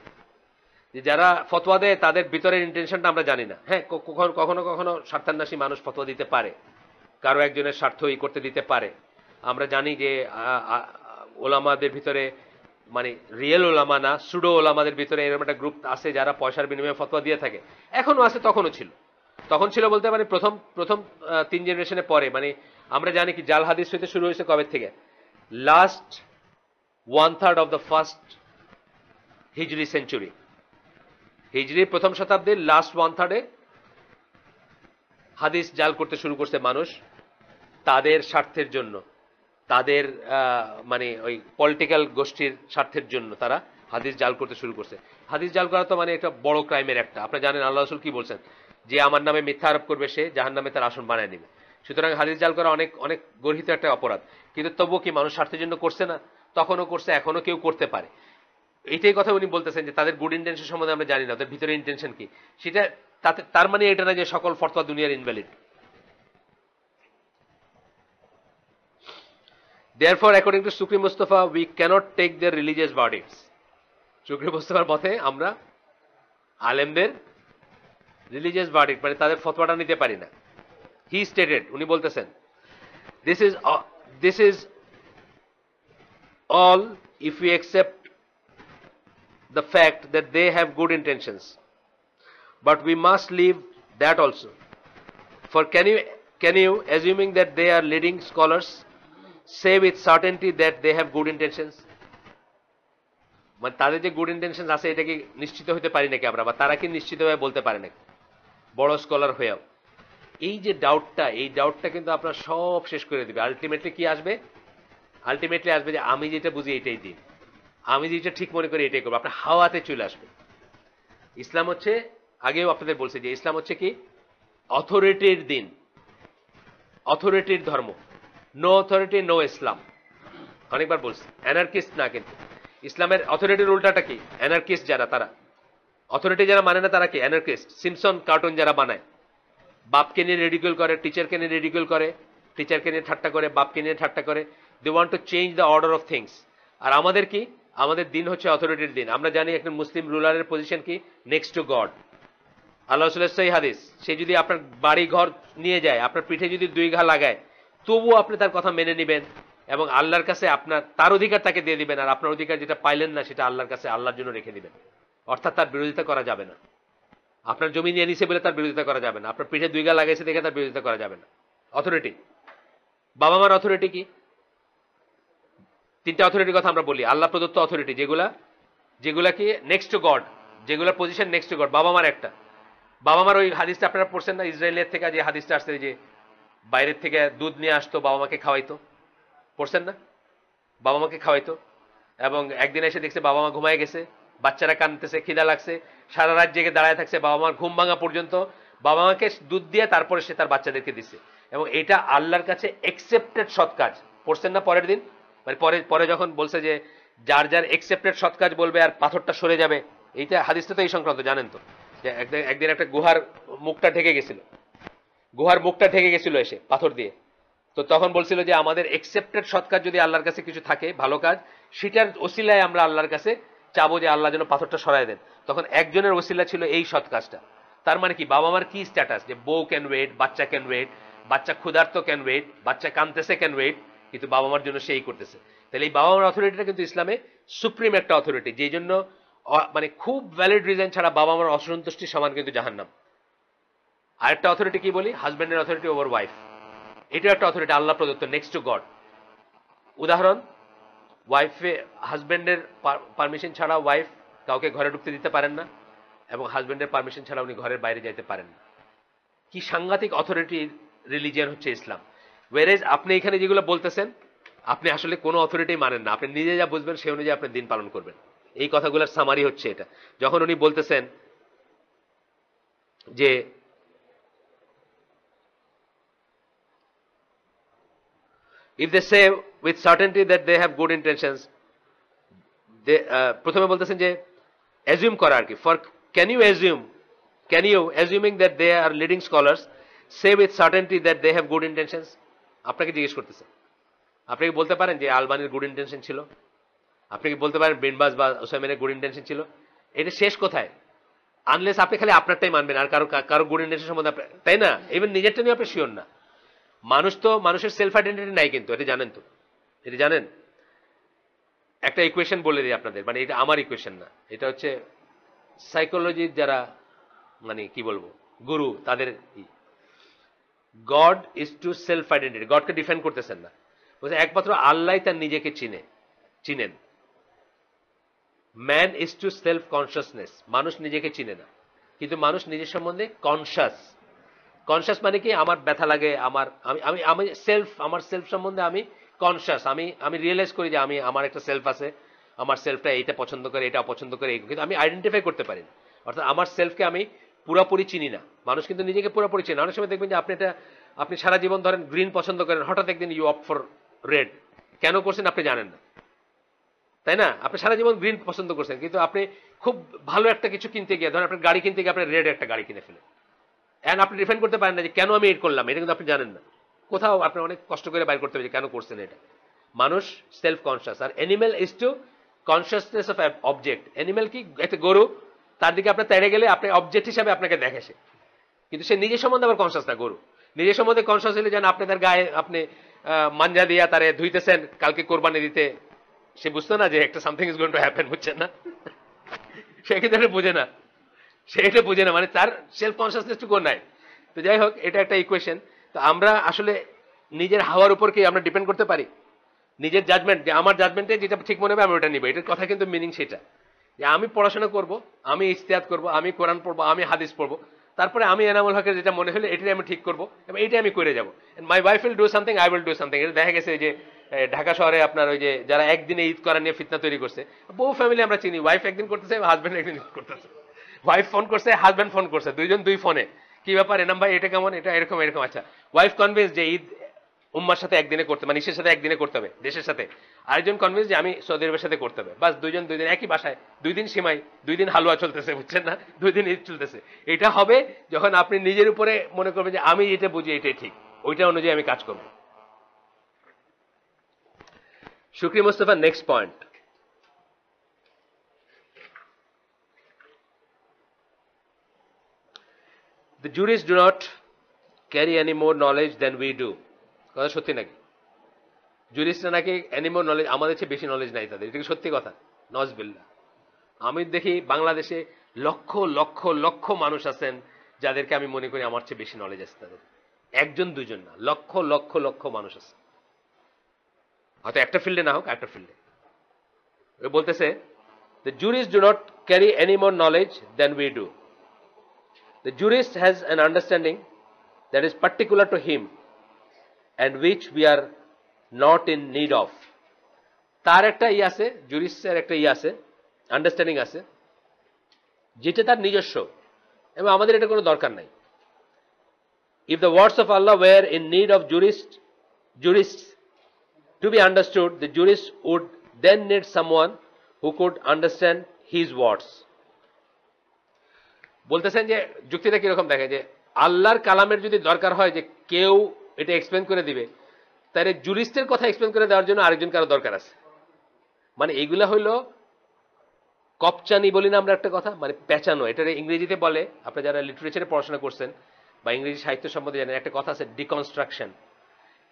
[SPEAKER 1] যে যারা ফতোয়া দেয় তাদের ভিতরের ইন্টেনশনটা আমরা জানি না। হ্যাঁ, কখনো কখনো স্বার্থান্বেষী মানুষ ফতোয়া দিতে পারে, কারো একজনের স্বার্থ করতে দিতে পারে। আমরা জানি যে ওলামাদের ভিতরে, মানে রিয়েল ওলামা না, সুডো ওলামাদের ভিতরে এরকম একটা গ্রুপ আছে যারা পয়সার বিনিময়ে ফতোয়া দিয়ে থাকে। এখনো আছে, তখনও ছিল। তখন ছিল বলতে মানে প্রথম 3 জেনারেশনের পরে, মানে আমরা জানি কি জাল হাদিস হইতে শুরু হয়েছে কবে থেকে? লাস্ট 1/3 অফ দ্য ফার্স্ট হিজরি সেঞ্চুরি। হিজরির প্রথম শতাব্দীর লাস্ট 1/3 হাদিস জাল করতে শুরু করছে মানুষ, তাদের স্বার্থের জন্য, তাদের মানে ওই পলিটিক্যাল গোষ্ঠীর স্বার্থের জন্য তারা হাদিস জাল করতে শুরু করছে। হাদিস জাল করা তো মানে একটা বড় ক্রাইমের একটা। আপনারা জানেন আল্লাহ রাসূল কি বলছেন, যে আমার নামে মিথ্যা আরোপ করবে সে জাহান্নামে তার আসন বানায় নেবে। সুতরাং হাদিস জাল করা অনেক অনেক গর্হিত একটা অপরাধ। কিন্তু তবুও কি মানুষ স্বার্থের জন্য করছে না? তখনও করছে, এখনো কেউ করতে পারে। এইটাই কথা উনি বলতেছেন, যে তাদের গুড ইন্টেনশন সম্বন্ধে আমরা জানি না, ওদের ভিতরে ইন্টেনশন কি সেটা। তার মানে এটা না যে সকল ফতোয়া দুনিয়ার invalid. Therefore, according to Sukri Mustafa, we cannot take their religious verdicts. Sukri Mustafaর মতে আমরা আলেমদের রিলিজিয়াস ভার্ডিক্ট মানে তাদের ফতোয়াটা নিতে পারি না। হি স্টেটেড, উনি বলতেছেন, this is all if we accept the fact that they have good intentions, but we must leave that also. For can you assuming that they are leading scholars say with certainty that they have good intentions? মানে তাদের যে good intention আছে এটা কি নিশ্চিত হতে পারি নাকি আমরা, বা তারা কি নিশ্চিতভাবে বলতে পারে নাকি বড় স্কলার হয়েও? এই যে ডাউটটা, এই ডাউটটা কিন্তু আপনার সব শেষ করে দিবে। আলটিমেটলি কি আসবে? আলটিমেটলি আসবে যে আমি যেটা বুঝি এটাই দিন, আমি যেটা ঠিক মনে করি এটাই করবো। আপনার হাওয়াতে চলে আসবে। ইসলাম হচ্ছে, আগেও আপনাদের বলছি যে ইসলাম হচ্ছে কি অথরিটির দিন, অথরিটির ধর্ম। নো অথরিটি নো ইসলাম, অনেকবার বলছি। অ্যানার্কিস্ট না, কিন্তু ইসলামের অথরিটির উল্টাটা কি? অ্যানার্কিস্ট যারা, তারা অথরিটি যারা মানে না তারা কি? অ্যানার্কিস্ট। সিম্পসন কার্টুন যারা বানায়, বাপকে নিয়ে রেডিকুল করে, টিচারকে নিয়ে রেডিকুল করে, টিচারকে নিয়ে ঠাট্টা করে, বাপকে নিয়ে ঠাট্টা করে। They want to change the order of things. আর আমাদের কি? আমাদের দিন হচ্ছে অথরিটির দিন। আমরা জানি একটা মুসলিম রুলারের পজিশন কি? Next to God. আল্লাহ রাসূলের সহিহ হাদিস, সে যদি আপনার বাড়ি ঘর নিয়ে যায়, আপনার পিঠে যদি 2 ঘা লাগায়, তবুও আপনি তার কথা মেনে নেবেন এবং আল্লাহর কাছে আপনার তার অধিকার তাকে দিয়ে দিবেন, আর আপনার অধিকার যেটা পাইলেন না সেটা আল্লাহর কাছে আল্লাহর জন্য রেখে দিবেন। অর্থাৎ তার বিরোধিতা করা যাবে না। আপনার জমি নিয়ে নিছে বলে তার বিরোধিতা করা যাবে না, আপনার পিঠে 2 ঘা লাগাইছে দেখে তার বিরোধিতা করা যাবে না। অথরিটি, বাবা মার অথরিটি কি? 3টা অথরিটির কথা আমরা বলি, আল্লাহ প্রদত্ত অথরিটি, যেগুলা কি নেক্সট টু গড, যেগুলা পজিশন নেক্সট টু গড। বাবা মার একটা, বাবা মার ওই হাদিসটা আপনারা পড়ছেন না, ইসরায়েলের থেকে যে হাদিসটা আসছে, যে বাইরের থেকে দুধ নিয়ে আসতো, বাবা মাকে খাওয়াইতো, পড়ছেন না? বাবা মাকে খাওয়াইতো এবং একদিন এসে দেখছে বাবা মা ঘুমায় গেছে, বাচ্চারা কাঁদতেছে, খিদা লাগছে, সারা রাত জেগে দাঁড়ায় থাকছে, বাবা মার ঘুম ভাঙা পর্যন্ত বাবা মাকে দুধ দিয়ে তারপরে সে তার বাচ্চাদেরকে দিছে। এবং এটা আল্লাহর কাছে অ্যাকসেপ্টেড সৎ কাজ। পড়ছেন না পরের দিন? মানে পরে যখন বলছে যে যার যার অ্যাকসেপ্টেড সৎ কাজ বলবে আর পাথরটা সরে যাবে, এইটা হাদিসটা তো এই সংক্রান্ত, জানেন তো? যে একদিন একটা গুহার মুখটা ঢেকে গেছিল, গুহার মুখটা ঢেকে গেছিল এসে পাথর দিয়ে। তো তখন বলছিল যে আমাদের অ্যাকসেপ্টেড সৎ কাজ যদি আল্লাহর কাছে কিছু থাকে, ভালো কাজ, সেটার ওসিলায় আমরা আল্লাহর কাছে চাবো যে আল্লাহ যেন পাথরটা সরায় দেন। তখন একজনের ওসিলা ছিল এই সৎ কাজটা। তার মানে কি? বাবা মার কি স্ট্যাটাস? যে বউ ক্যান ওয়েট, বাচ্চা ক্যান ওয়েট, বাচ্চা ক্ষুধার্ত ক্যান ওয়েট, বাচ্চা কাঁদতেছে ক্যান ওয়েট, কিন্তু বাবা মার জন্য সেই করতেছে। তাহলে এই বাবা মার অথরিটিটা কিন্তু ইসলামে সুপ্রিম একটা অথরিটি, যেই জন্য মানে খুব ভ্যালিড রিজন ছাড়া বাবা মার অসন্তুষ্টি সমান কিন্তু জাহান্নাম। আরেকটা অথরিটি কি বলি, হাজব্যান্ডের অথরিটি ওভার ওয়াইফ, এটা একটা অথরিটি আল্লাহ প্রদত্ত নেক্সট টু গড। উদাহরণ, ওয়াইফে হাজব্যান্ডের পারমিশন ছাড়া ওয়াইফ কাউকে ঘরে ঢুকতে দিতে পারেন না, এবং হাজব্যান্ডের পারমিশন ছাড়া উনি ঘরের বাইরে যাইতে পারেন না। কি সাংঘাতিক অথরিটি রিলিজিয়ান হচ্ছে ইসলাম। ওয়ারেজ আপনি এখানে যেগুলো বলতেছেন, আপনি আসলে কোনো অথরিটি মানেন না, আপনি নিজে যা বুঝবেন সেই অনুযায়ী আপনি দিন পালন করবেন। এই কথাগুলোর সামারি হচ্ছে এটা। যখন উনি বলতেছেন যে if they say with certainty that they have good intentions, they প্রথমে বলতেছেন যে অ্যাজিউম করা আর কি, for can you assuming that they are leading scholars say with certainty that they have good intentions? আপনাকে জিজ্ঞেস করতেছে, আপনি কি বলতে পারেন যে আলবানির গুড ইন্টেনশন ছিল? আপনি কি বলতে পারেন বিন বাজ বা ওসাইমেনের গুড ইন্টেনশন ছিল? এটা শেষ কোথায়? আনলেস আপনি খালি আপনারটাই মানবেন, আর কারো গুড ইন্টেনশন সম্বন্ধে, তাই না? ইভেন নিজেরটা নিয়ে আপনি শিওর না। মানুষ তো, মানুষের সেলফ আইডেন্টিটি নাই কিন্তু, এটা জানেন তো? এটা জানেন? একটা ইকুয়েশন বলে দিই আপনাদের, মানে এটা আমার ইকুয়েশন না, এটা হচ্ছে সাইকোলজির যারা মানে কি বলবো গুরু তাদের। God is to self identity, গডকে ডিফাইন করতেছেন না, বলছে একমাত্র আল্লাহ তার নিজেকে চিনেন। Man is to self consciousness, মানুষ নিজেকে চিনে না, কিন্তু মানুষ নিজের সম্বন্ধে কনসিয়াস মানে কি, আমার ব্যথা লাগে, আমি সেলফ, আমার সেলফ সম্বন্ধে আমি কনসিয়াস, আমি রিয়েলাইজ করি যে আমার একটা সেলফ আছে, আমার সেলফটা এইটা পছন্দ করে, এটা অপছন্দ করে, কিন্তু আমি আইডেন্টিফাই করতে পারি না। অর্থাৎ আমার সেলফকে আমি পুরোপুরি চিনি না। মানুষ কিন্তু নিজেকে পুরোপুরি চিনি। অনেক সময় দেখবেন যে আপনি সারা জীবন ধরেন গ্রিন পছন্দ করেন, হঠাৎ একদিন ইউ অপ্ট ফর রেড, কেন করছেন আপনি জানেন না, তাই না? আপনি সারা জীবন গ্রিন পছন্দ করছেন, কিন্তু আপনি খুব ভালো একটা কিছু কিনতে গিয়ে, ধরেন আপনার গাড়ি কিনতে গিয়ে আপনি রেড একটা গাড়ি কিনে ফেলেন, এন্ড আপনি ডিফেন্ড করতে পারেন না যে কেন আমি এড করলাম, এটা কিন্তু আপনি জানেন না। কোথাও আপনি অনেক কষ্ট করে বাইর করতে হবে যে কেন করছেন এটা। মানুষ সেলফ কনসিয়াস, আর animal is to consciousness of object. Animal কি, একটা গরু, তার দিকে আপনার তেড়ে গেলে আপনি অবজেক্ট হিসাবে আপনাকে দেখে সে, কিন্তু সে নিজের সম্বন্ধে আবার কনসিয়াস না। গরু নিজের সম্বন্ধে কনসিয়াস হলে যেন আপনি তার গায়ে আপনি মাঞ্জা দিয়া তারে ধুইতেছেন কালকে কোরবানি দিতে, সে বুঝতো না যে একটা something is going to happen, বুঝছেন না? সে কিন্তু এটা বুঝে না, সে এটা বুঝে না, মানে তার সেলফ কনসিয়াসনেসটুকু নাই। তো যাই হোক, এটা একটা ইকুয়েশন। তো আমরা আসলে নিজের হাওয়ার উপর কি আমরা ডিপেন্ড করতে পারি? নিজের জাজমেন্ট, যে আমার জাজমেন্টে যেটা ঠিক মনে হবে আমি ওটা নিব, এটার কথা কিন্তু মিনিং সেটা যে আমি পড়াশোনা করব, আমি ইজতিহাদ করব, আমি কোরআন পড়বো, আমি হাদিস পড়বো, তারপরে আমি এনামুল হকের যেটা মনে হলে এটাই আমি ঠিক করবো এবং এইটাই আমি করে যাবো। My wife will do something, I will do something. এটা দেখা গেছে যে ঢাকা শহরে আপনার ওই যে যারা একদিনে ঈদ করা নিয়ে ফিতনা তৈরি করছে, বহু ফ্যামিলি আমরা চিনি, ওয়াইফ একদিন করতেছে, হাজব্যান্ড একদিন করতেছে, ওয়াইফ ফোন করছে, হাজব্যান্ড ফোন করছে, দুইজন দুই ফোনে, কি ব্যাপার এনাম ভাই, এটা কেমন, এটা এরকম এরকম। আচ্ছা, ওয়াইফ কনভিন্স যে ঈদ উম্মার সাথে একদিনে করতে, মানে ঈদের সাথে একদিনে করতে হবে দেশের সাথে, আরেকজন কনভিন্স যে আমি সৌদি আরবের সাথে করতে হবে, বাস দুইজন একই বাসায়, 2 দিন সিমাই, 2 দিন হালুয়া চলতেছে, বুঝছেন না? 2 দিন ঈদ চলতেছে। এটা হবে যখন আপনি নিজের উপরে মনে করবেন যে আমি এটা বুঝি, এটাই ঠিক, ওইটা অনুযায়ী আমি কাজ করব। Shukri Mustafa, next point. The jurists do not carry any more knowledge than we do. কথা সত্যি নাকি? জুরিস্টরা নাকি এনিমোর নলেজ, আমাদের চেয়ে বেশি নলেজ নাই তাদের, এটা কি সত্যি কথা? নজবিল্লাহ। আমি দেখি বাংলাদেশে লক্ষ লক্ষ লক্ষ মানুষ আছেন যাদেরকে আমি মনে করি আমার চেয়ে বেশি নলেজ আছে তাদের, একজন দুজন না, লক্ষ লক্ষ লক্ষ মানুষ আছে, হয়তো একটা ফিল্ডে না হোক, একটা ফিল্ডে। বলতেছে the jurists do not carry any more knowledge than we do. The jurist has an understanding that is particular to him and which we are not in need of. তার একটা আছে, জুরিস্টের একটা আছে, আন্ডারস্ট্যান্ডিং আছে, যেটা তার নিজস্ব এবং আমাদের এটা কোনো দরকার নাই। If the words of Allah were in need of jurists to be understood, the jurist would then need someone who could understand his words. বলতেছেন যে যুক্তিটা কিরকম দেখে, যে আল্লাহর কালামের যদি দরকার হয় যে কেউ এটা এক্সপ্লেন করে দিবে, তাহলে জুরিস্টের কথা এক্সপ্লেন করে দেওয়ার জন্য আরেকজন কারো দরকার আছে। মানে এগুলা হইলো কপচানি বলি না আমরা একটা কথা, মানে পেঁচানো। এটা ইংরেজিতে বলে, আপনারা যারা লিটারেচারে পড়াশোনা করছেন, বা ইংরেজি সাহিত্য সম্বন্ধে জানেন, একটা কথা আছে ডিকনস্ট্রাকশন।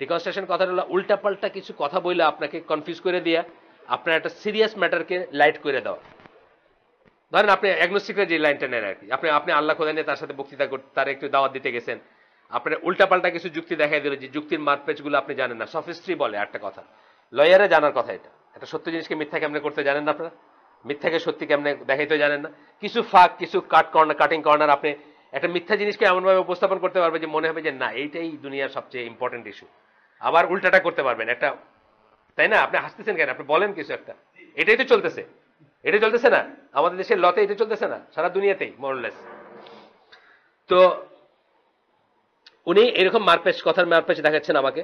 [SPEAKER 1] ডিকনস্ট্রাকশন কথাটা হলো উল্টাপাল্টা কিছু কথা বলে আপনাকে কনফিউজ করে দিয়া আপনার একটা সিরিয়াস ম্যাটারকে লাইট করে দেওয়া। ধরেন আপনি অ্যাগনোস্টিকের যে লাইনটা নেন আর কি, আপনি আল্লাহ খোদা নিয়ে তার সাথে বক্তৃতা করতে, তার একটু দাওয়াত দিতে গেছেন, আপনার উল্টাপাল্টা কিছু যুক্তি দেখাই দিল যে যুক্তির মারপেচগুলো আপনি জানেন না, সফিস্ট্রি বলে একটা কথা, লয়ারে জানার কথা এটা। একটা সত্য জিনিসকে মিথ্যা কেমনে করতে জানেন না আপনারা, মিথ্যাকে সত্যি কেমনে দেখাইতে জানেন না, কিছু ফাঁক, কিছু কাটিং কর্নার আপনি একটা মিথ্যা জিনিসকে এমনভাবে উপস্থাপন করতে পারবে যে মনে হবে যে না এইটাই দুনিয়ার সবচেয়ে ইম্পর্টেন্ট ইস্যু। আবার উল্টাটা করতে পারবেন একটা, তাই না? আপনি হাসতেছেন কেন? আপনি বলেন কিছু একটা, এটাই তো চলতেছে, এটা চলতেছে না আমাদের দেশের লতে, এটা চলতেছে না সারা দুনিয়াতেই মোরলেস। তো উনি এরকম মারপেচ, কথার মারপেচ দেখাচ্ছেন আমাকে।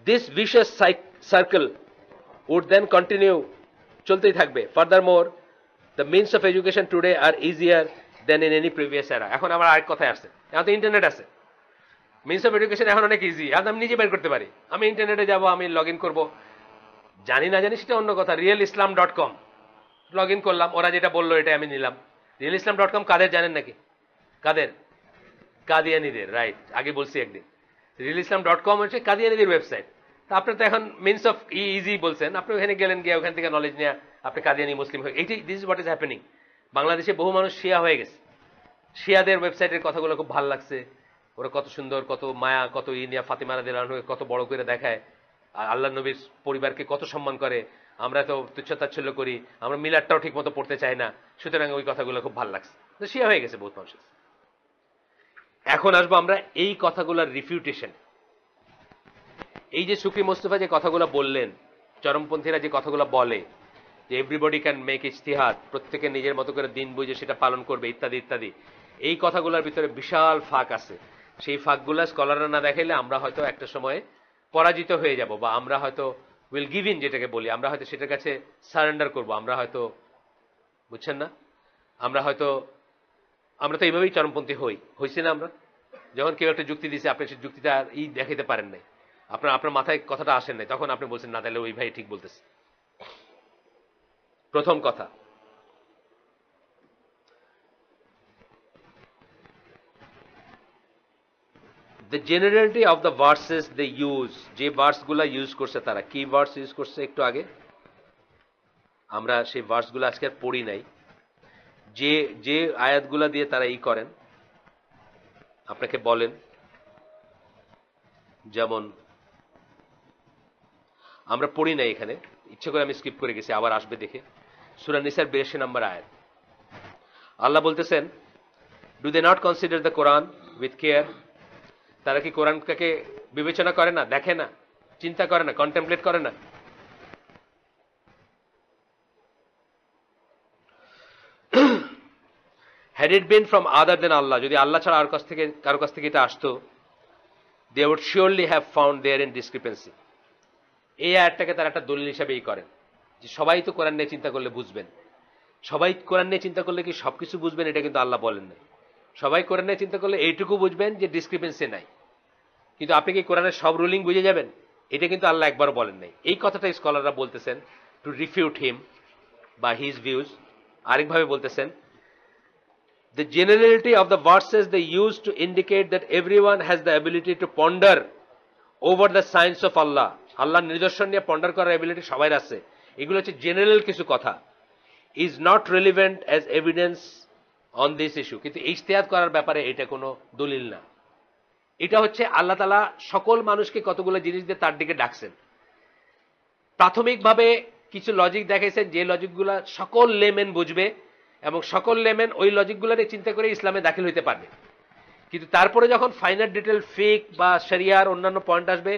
[SPEAKER 1] This vicious circle would then continue, চলতেই থাকবে। Furthermore the means of education today are easier than in any previous era. এখন আমার আরেক কথায় আসছে, এখন তো ইন্টারনেট আছে, মিনস অফ এডুকেশন এখন অনেক ইজি, এখন আমি নিজে বের করতে পারি। আমি ইন্টারনেটে যাব, আমি লগ ইন করবো, জানি না জানি সেটা অন্য কথা, realislam.com লগ ইন করলাম, ওরা যেটা বললো এটা আমি নিলাম। realislam.com কাদের জানেন নাকি? কাদের? কাদিয়ানিদের, রাইট, আগে বলছি একদিন। realislam.com হচ্ছে কাদিয়ানিদের ওয়েবসাইট। তা আপনার তো এখন মিনস অফ ইজি বলছেন, আপনি ওখানে গেলেন, গিয়ে ওখান থেকে নলেজ নিয়ে আপনি কাদিয়ানি মুসলিম হয়ে, এইটাই, this is what is happening. বাংলাদেশে বহু মানুষ শিয়া হয়ে গেছে, শিয়াদের ওয়েবসাইটের কথাগুলো খুব ভালো লাগছে, ওরা কত সুন্দর, কত মায়া, কত নিয়ে ফাতিমা রাদিয়াল্লাহু আনহাকে কত বড় করে দেখায়, আর আল্লাহ নবীর পরিবারকে কত সম্মান করে, আমরা তো তুচ্ছতাচ্ছল্য করি, আমরা মিলাদটাও ঠিক মতো পড়তে চাই না, সুতরাং ওই কথাগুলো খুব ভালো লাগছে, তো শিয়া হয়ে গেছে বহুত মানুষ। এখন আসবো আমরা এই কথাগুলোর রিফিউটেশন। এই যে সুফি মোস্তফা যে কথাগুলো বললেন, চরমপন্থীরা যে কথাগুলো বলে যে এভরিবডি ক্যান মেক ইজতিহাদ, প্রত্যেকে নিজের মতো করে দিন বুঝে সেটা পালন করবে, ইত্যাদি ইত্যাদি, এই কথাগুলোর ভিতরে বিশাল ফাঁক আছে। সেই ফাঁকগুলো স্কলাররা না দেখাইলে আমরা হয়তো একটা সময়ে পরাজিত হয়ে যাব, বা আমরা হয়তো উইল গিভ ইন, যেটাকে বলি, আমরা হয়তো সেটার কাছে সারেন্ডার করব, আমরা হয়তো, বুঝছেন না, আমরা তো এইভাবেই চরমপন্থী হইছি না আমরা। যখন কেউ একটা যুক্তি দিছে, আপনি সেই যুক্তিটা দেখাইতে পারেন নাই, আপনার মাথায় কথাটা আসেন নাই, তখন আপনি বলছেন না তাহলে ওই ভাই ঠিক বলতেছে। প্রথম কথা, the generality of the verses they use, যে ভার্সগুলো ইউজ করছে তারা, কি ভার্স ইউজ করছে একটু আগে, আমরা সেই ভার্সগুলো আজকে আর পড়ি নাই, যে যে আয়াতগুলা দিয়ে তারা করেন আপনাকে বলেন, যেমন আমরা পড়ি নাই এখানে, ইচ্ছে করে আমি স্কিপ করে গেছি, আবার আসবে দেখে। সূরা নিসার 82 নম্বর আয়াত, আল্লাহ বলতেছেন, do they not consider the Quran with care, তারা কি কোরআনটাকে বিবেচনা করে না, দেখে না, চিন্তা করে না, কন্টেমপ্লেট করে না? Had it been from other than Allah, যদি আল্লাহ ছাড়া কারো কাছ থেকে এটা আসতো, they would surely have found therein discrepancy। এই আয়াতটাকে তারা একটা দলিল হিসাবেই করেন যে সবাই তো কোরআন নিয়ে চিন্তা করলে বুঝবেন। সবাই কোরআন নিয়ে চিন্তা করলে কি সবকিছু বুঝবেন, এটা কিন্তু আল্লাহ বলেন নাই। সবাই কোরআন নিয়ে চিন্তা করলে এইটুকু বুঝবেন যে ডিসক্রিপেন্সি নাই, কিন্তু আপনি কি কোরআনের সব রুলিং বুঝে যাবেন, এটা কিন্তু আল্লাহ একবার বলেন নাই। এই কথাটা স্কলাররা বলতেছেন টু রিফিউট হিম বা হিজ ভিউজ। আরেকভাবে বলতেছেন, the generality of the verses they use to indicate that everyone has the ability to ponder over the signs of Allah, আল্লাহর নিদর্শন নিয়ে পন্ডার করার এবিলিটি সবাই আছে, এগুলো হচ্ছে জেনারেল কিছু কথা, is not relevant as evidence on this issue, কিন্তু ইজতিহাদ করার ব্যাপারে এটা কোনো দলিল না। এটা হচ্ছে আল্লাহ তাআলা সকল মানুষকে কতগুলো জিনিস দিয়ে তার দিকে ডাকছেন, প্রাথমিকভাবে কিছু লজিক দেখাইছেন যে লজিকগুলো সকল লেমেন বুঝবে, এবং সকল লেমেন ওই লজিকগুলোকে চিন্তা করে ইসলামে দাখিল হইতে পারবে। কিন্তু তারপরে যখন ফাইনাল ডিটেল ফিক বা শরিয়ার অন্যান্য পয়েন্ট আসবে,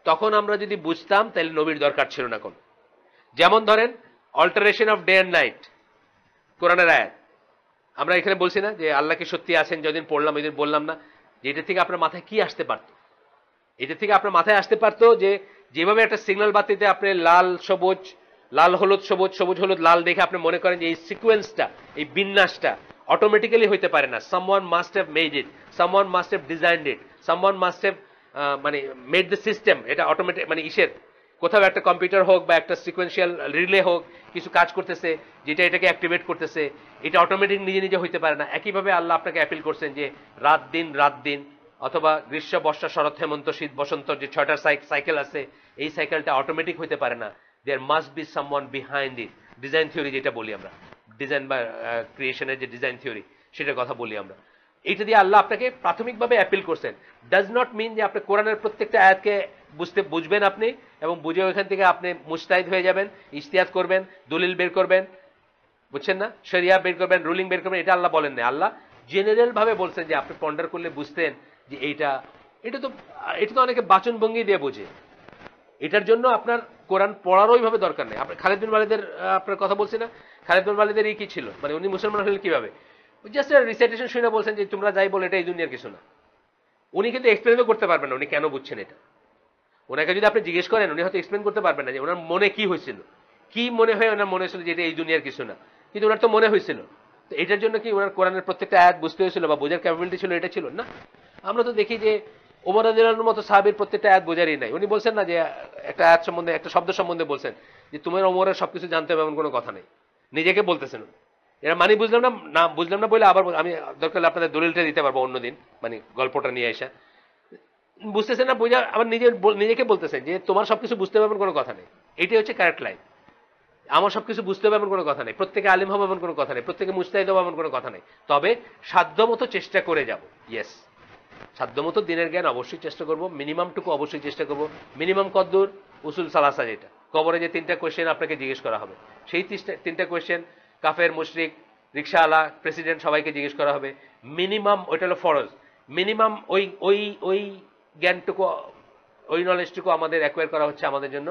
[SPEAKER 1] তখন আমরা যদি বুঝতাম তাহলে নবীর দরকার ছিল না কোন। যেমন ধরেন alteration off day and night, কোরআনের আয়াত, আমরা এখানে বলছি না যে আল্লাহ কি সত্যি আছেন, যেদিন পড়লাম ওই দিন বললাম না যে এটা থেকে আপনার মাথায় কি আসতে পারত, এটা থেকে আপনার মাথায় আসতে পারতো যে যেভাবে একটা সিগন্যাল বাতিতে আপনি লাল সবুজ, লাল হলুদ সবুজ, সবুজ হলুদ লাল দেখে আপনি মনে করেন যে এই সিকোয়েন্সটা, এই বিন্যাসটা অটোমেটিক্যালি হইতে পারে না, someone must have made it, someone must have designed it, someone must have মানে মেড দ্য সিস্টেম, এটা অটোমেটিক মানে ইসের কোথাও একটা কম্পিউটার হোক বা একটা সিকোয়েন্সিয়াল রিলে হোক, কিছু কাজ করতেছে যেটা এটাকে অ্যাক্টিভেট করতেছে, এটা অটোমেটিক নিজে নিজে হইতে পারে না। একইভাবে আল্লাহ আপনাকে অ্যাপিল করছেন যে রাত দিন, অথবা গ্রীষ্ম, বর্ষা, শরৎ, হেমন্ত, শীত, বসন্ত, যে 6টা সাইকেল আছে, এই সাইকেলটা অটোমেটিক হইতে পারে না। There must be someone behind it. Design theory যেটা বলি আমরা, ডিজাইন বা ক্রিয়েশনের যে ডিজাইন থিওরি, সেটার কথা বলি আমরা। এইটা দিয়ে আল্লাহ আপনাকে প্রাথমিকভাবে অ্যাপিল করছেন। ডাজ নট মিন যে আপনি কোরআনের প্রত্যেকটা আয়াতকে বুঝবেন আপনি, এবং বুঝে ওইখান থেকে আপনি মুস্তাহিদ হয়ে যাবেন, ইজতিহাদ করবেন, দলিল বের করবেন, বুঝছেন না, শরিয়া বের করবেন, রুলিং বের করবেন। এটা আল্লাহ বলেন না। আল্লাহ জেনারেল ভাবে বলছেন যে আপনি পন্ডার করলে বুঝতেন যে এটা তো অনেকে বাচন ভঙ্গি দিয়ে বোঝে। এটার জন্য আপনার কোরআন পড়ার ওইভাবে দরকার নেই। আপনি খালিদ বিন ওয়ালিদের আপনার কথা বলছি না, খালিদ বিন ওয়ালিদের এই কি ছিল, মানে উনি মুসলমান হলেন কিভাবে? জাস্ট রিসাইটেশন শুনে বলছেন যে তোমরা যাই বলে এটা এই দুনিয়ার কিছু না। উনি কিন্তু এক্সপ্লেনও করতে পারবেন না উনি কেন বুঝছেন এটা। ওনাকে যদি আপনি জিজ্ঞেস করেন, উনি হয়তো এক্সপ্লেন করতে পারবেন না যে ওনার মনে কি হয়েছিল, কি মনে হয় ওনার মনে হয়েছিল যে এটা এই দুনিয়ার কিছু না, কিন্তু ওনার তো মনে হয়েছিল। তো এটার জন্য কি ওনার কোরআনের প্রত্যেকটা আয়াত বুঝতে হয়েছিল বা বোঝার ক্যাপাবিলিটি ছিল? এটা ছিল না। আমরা তো দেখি যে ওমর রাদিয়াল্লাহু মতো সাহাবীর প্রত্যেকটা আয়াত বোঝারই নাই। উনি বলছেন না যে একটা আয়াত সম্বন্ধে, একটা শব্দ সম্বন্ধে বলছেন যে তোমার ওমরের সবকিছু জানতে হবে এমন কোনো কথা নেই, নিজেকে বলতেছেন। এরা মানে বুঝলাম না বলে আবার আমি দরকার হলে আপনাদের দলিলটা দিতে পারবো অন্যদিন, মানে গল্পটা নিয়ে আসা। বুঝতেছেন না, বোঝা আবার নিজেকে বলতেছেন যে তোমার সবকিছু বুঝতে হবে এমন কোনো কথা নেই। এটাই হচ্ছে কারেক্ট লাইন। আমার সবকিছু বুঝতে হবে এমন কোনো কথা নেই, প্রত্যেকে আলিম হবে এমন কোনো কথা নেই, প্রত্যেকে মুস্তাহিদ হবে এমন কোনো কথা নেই। তবে সাধ্যমতো চেষ্টা করে যাব। ইয়েস, সাধ্যমতো দিনের জ্ঞান অবশ্যই চেষ্টা করব, মিনিমামটুকু অবশ্যই চেষ্টা করব। মিনিমাম কদ্দূর? উসুল সালাসা, যেটা কবরে যে 3টা কোয়েশ্চেন আপনাকে জিজ্ঞেস করা হবে, সেই 3টা কোয়েশ্চেন কাফের, মুশরিক, রিকশাওয়ালা, প্রেসিডেন্ট সবাইকে জিজ্ঞেস করা হবে। মিনিমাম ওইটা হলো ফরজ। মিনিমাম ওই ওই ওই জ্ঞানটুকু, ওই নলেজটুকু আমাদের অ্যাকোয়ার করা হচ্ছে আমাদের জন্য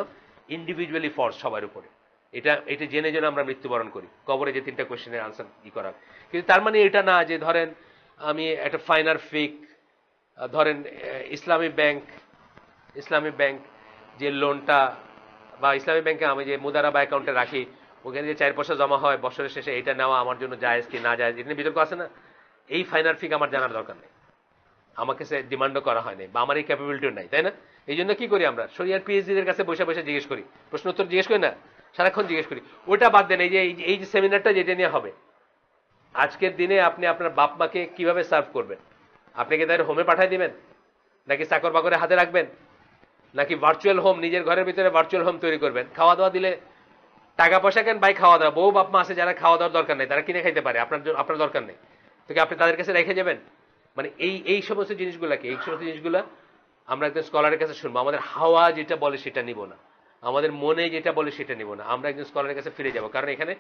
[SPEAKER 1] ইন্ডিভিজুয়ালি ফরজ সবার উপরে। এটা জেনে জেনে আমরা মৃত্যুবরণ করি, কবরে যে 3টা কোয়েশ্চেনের আনসার করা। কিন্তু তার মানে এটা না যে ধরেন আমি একটা ফাইনার ফিক, ধরেন ইসলামী ব্যাংক যে লোনটা, বা ইসলামী ব্যাংকে আমি যে মুদারাবা অ্যাকাউন্টে রাখি, ওখানে যে 4 পয়সা জমা হয় বছরের শেষে, এটা নেওয়া আমার জন্য জায়েজ কি না জায়েজ, এটা বিতর্ক আছে না। এই ফাইনাল ফিক আমার জানার দরকার নেই, আমাকে সে ডিমান্ডও করা হয়নি, বা আমার এই ক্যাপাবিলিটিও নাই, তাই না? এই জন্য কি করি আমরা, শরিয়ার পিএইচডিদের কাছে বসে বসে জিজ্ঞেস করি, প্রশ্ন উত্তর জিজ্ঞেস করি না, সারাক্ষণ জিজ্ঞেস করি। ওটা বাদ দেন, এই যে সেমিনারটা যেটা নিয়ে হবে, আজকের দিনে আপনি আপনার বাপ মাকে কিভাবে সার্ভ করবেন? আপনি কি তাদের হোমে পাঠাই দিবেন, নাকি চাকর বাকরে হাতে রাখবেন, নাকি ভার্চুয়াল হোম, নিজের ঘরের ভিতরে ভার্চুয়াল হোম তৈরি করবেন? খাওয়া দাওয়া দিলে টাকা পয়সা কেন ভাই, খাওয়া দাওয়া, বউ বাপ মা আছে যারা খাওয়া দাওয়ার দরকার নেই, তারা কিনে খাইতে পারে, আপনার দরকার নেই, তো কি আপনি তাদের কাছে রেখে যাবেন? মানে এই সমস্ত জিনিসগুলা আমরা একজন স্কলারের কাছে শুনবো। আমাদের হাওয়া যেটা বলে সেটা নিব না, আমাদের মনে যেটা বলে সেটা নিব না, আমরা একজন স্কলারের কাছে ফিরে যাব। কারণ এখানে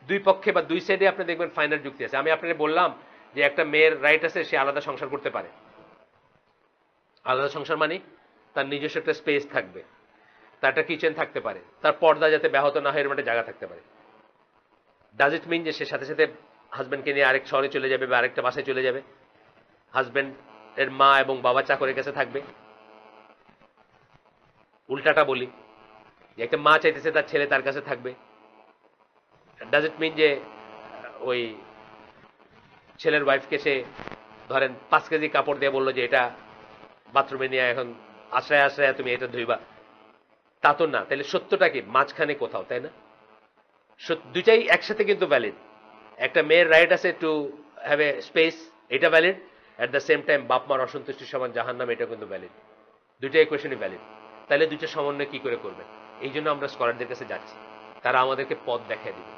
[SPEAKER 1] দুই পক্ষে বা দুই সাইডে আপনি দেখবেন ফাইনাল যুক্তি আছে। আমি আপনাকে বললাম যে একটা মেয়ের রাইট আছে, সে আলাদা সংসার করতে পারে। আলাদা সংসার মানে তার নিজস্ব একটা স্পেস থাকবে, তার একটা কিচেন থাকতে পারে, তার পর্দা যাতে ব্যাহত না হয় এরকম একটা জায়গা থাকতে পারে। ডাজ ইট মিন যে সে সাথে সাথে হাজব্যান্ডকে নিয়ে আরেক শহরে চলে যাবে বা আরেকটা বাসায় চলে যাবে? হাজব্যান্ড এর মা এবং বাবা চাকরের কাছে থাকবে। উল্টাটা বলি, যে একটা মা চাইতেছে তার ছেলে তার কাছে থাকবে। ডাজ ইট মিন যে ওই ছেলের ওয়াইফকে সে ধরেন 5 কেজি কাপড় দিয়ে বললো যে এটা বাথরুমে নিয়ে এখন আশ্রয় তুমি এটা ধুইবা? তা তো না। তাহলে সত্যটা কি মাঝখানে কোথাও, তাই না? দুইটাই একসাথে কিন্তু ভ্যালিড। একটা মেয়ের রাইট আছে টু হ্যাভ এ স্পেস, এটা valid. At the same time বাপ মার অসন্তুষ্টি সমান জাহান্নাম, এটা কিন্তু ভ্যালিড। দুইটা ইকুয়েশনই ভ্যালিড। তাহলে দুইটা সমন্বয় কি করে করবেন? এই জন্য আমরা স্কলারদের কাছে যাচ্ছি, তারা আমাদেরকে পথ দেখায় দিবে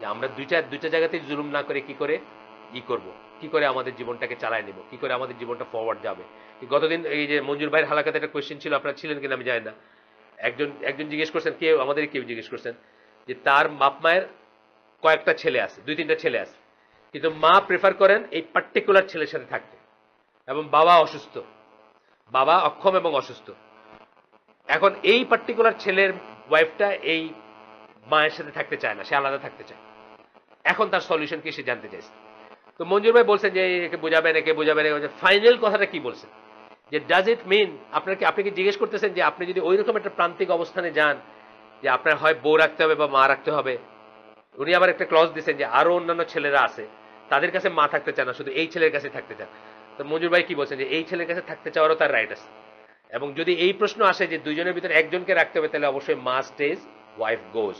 [SPEAKER 1] যে আমরা দুইটা জায়গাতেই জুলুম না করে কি করে আমাদের জীবনটাকে চালায় নিব, কি করে আমাদের জীবনটা ফরওয়ার্ড যাবে। গতদিন এই যে মঞ্জুর ভাইয়ের হালাকাতে একটা কোয়েশ্চেন ছিল, আপনারা ছিলেন কিনা আমি জানি না, একজন জিজ্ঞেস করছেন, কেউ জিজ্ঞেস করছেন যে তার বাপ মায়ের কয়েকটা ছেলে আছে, 2-3টা ছেলে আছে, কিন্তু মা প্রেফার করেন এই পার্টিকুলার ছেলের সাথে থাকতে, এবং বাবা অসুস্থ, বাবা অক্ষম এবং অসুস্থ। এখন এই পার্টিকুলার ছেলের ওয়াইফটা এই মায়ের সাথে থাকতে চায় না, সে আলাদা থাকতে চায়। এখন তার সলিউশন কি সে জানতে চাইছে। তো মঞ্জুর ভাই বলছেন যে একে বোঝাবেন, ফাইনাল কথাটা কি বলছেন যে ডাজ ইট মিন, আপনি কি জিজ্ঞেস করতেছেন যে আপনি যদি ওইরকম একটা প্রান্তিক অবস্থানে যান যে আপনার হয় বউ রাখতে হবে বা মা রাখতে হবে। উনি আবার একটা ক্লজ দিচ্ছেন যে আরো অন্যান্য ছেলেরা আছে, তাদের কাছে মা থাকতে চায় না, শুধু এই ছেলের কাছে থাকতে চান। তো মঞ্জুর ভাই কি বলছেন যে এই ছেলের কাছে থাকতে চাওয়ারও তার রাইট আছে, এবং যদি এই প্রশ্ন আসে যে দুইজনের ভিতরে একজনকে রাখতে হবে, তাহলে অবশ্যই মা স্টেজ, ওয়াইফ গোজ।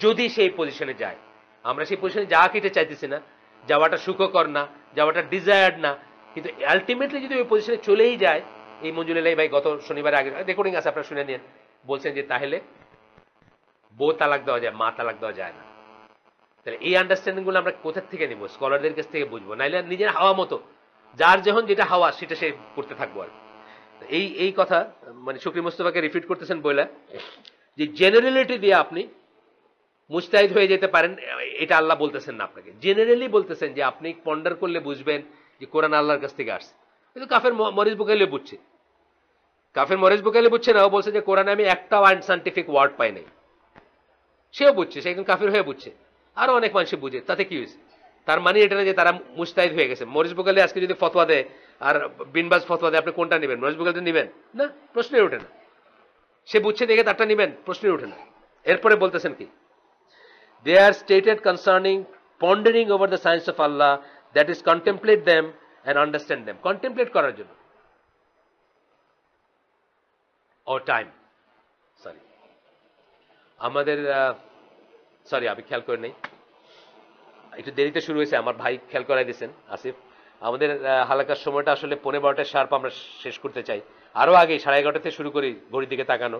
[SPEAKER 1] যদি সেই পজিশনে যায়, আমরা সেই পজিশনে যাওয়া কেটে চাইতেছি না, যাওয়াটা সুখকর না, যাওয়াটা ডিজায়ার্ড না, কিন্তু আলটিমেটলি যদি ওই পজিশনে চলেই যায়, এই মঞ্জুর এলাই ভাই গত শনিবারে আগে রেকর্ডিং আছে, আপনারা শুনে নিন, বলছেন যে তাহলে বউ তালাক দেওয়া যায়, মা তালাক দেওয়া যায় না। তাহলে এই আন্ডারস্ট্যান্ডিং গুলো আমরা কোথা থেকে নিব? স্কলারদের কাছ থেকে বুঝবো, নাইলে নিজের হাওয়া মতো যার যখন যেটা হাওয়া সেটা সে করতে থাকবো আর। এই কথা মানে শুকরি মুস্তফাকে রিপিট করতেছেন বইলা যে জেনারেলিটি দিয়ে আপনি মুস্তাহিদ হয়ে যেতে পারেন, এটা আল্লাহ বলতেছেন না আপনাকে, জেনারেলি বলতেছেন যে আপনি পন্ডার করলে বুঝবেন যে কোরআন আল্লাহর কাছ থেকে আসছে। কিন্তু কাফের মরিস বুকাইলে বুঝছে, কাফের মরিস বুকাইলে বুঝছে না, ও বলছে যে কোরআনে আমি একটাও আনসাইন্টিফিক ওয়ার্ড পাই নাই। সেও বুঝছে, সে একজন কাফের হয়ে বুঝছে, আরো অনেক মানুষ বুঝে, তাতে কি হয়েছে? তার মানে এটা না যে তারা মুস্তাহিদ হয়ে গেছে। মরিস বুকাইলে আজকে যদি ফতোয়া দেয় আর বিনবাজ ফতোয়া দেয়, আপনি কোনটা নেবেন? মরিস বুকাইলটা নেবেন না, প্রশ্নই ওঠে না। সে বুঝছে দেখে তারটা নেবেন, প্রশ্নই ওঠে না। এরপরে বলতেছেন কি, they are stated concerning pondering over the signs of Allah, that is contemplate them and understand them. Contemplate করার জন্য, or time, sorry আমাদের সরি আমি খেয়াল করে নেই, একটু দেরিতে শুরু হয়েছে, আমার ভাই খেয়াল করাই দিয়েছেন আসিফ। আমাদের হালাকার সময়টা আসলে 11:15 শার্প আমরা শেষ করতে চাই, আরো আগে 11:30 থেকে শুরু করি ঘড়ির দিকে তাকানো।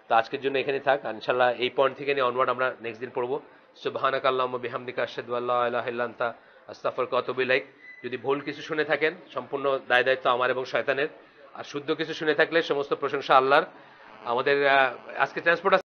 [SPEAKER 1] তো আজকের জন্য এখানে থাক, ইনশাআল্লাহ এই পয়েন্ট থেকে নিয়ে অনওয়ার্ড আমরা নেক্সট দিন পড়বো। সুবহানাকা আল্লাহুম্মা বিহামদিকা আশহাদু আল্লা ইলাহা ইল্লা আনতা আস্তাগফিরুকা ওয়া আতুবু ইলাইক। যদি ভুল কিছু শুনে থাকেন, সম্পূর্ণ দায় দায়িত্ব আমার এবং শয়তানের, আর শুদ্ধ কিছু শুনে থাকলে সমস্ত প্রশংসা আল্লাহর। আমাদের আজকে ট্রান্সপোর্ট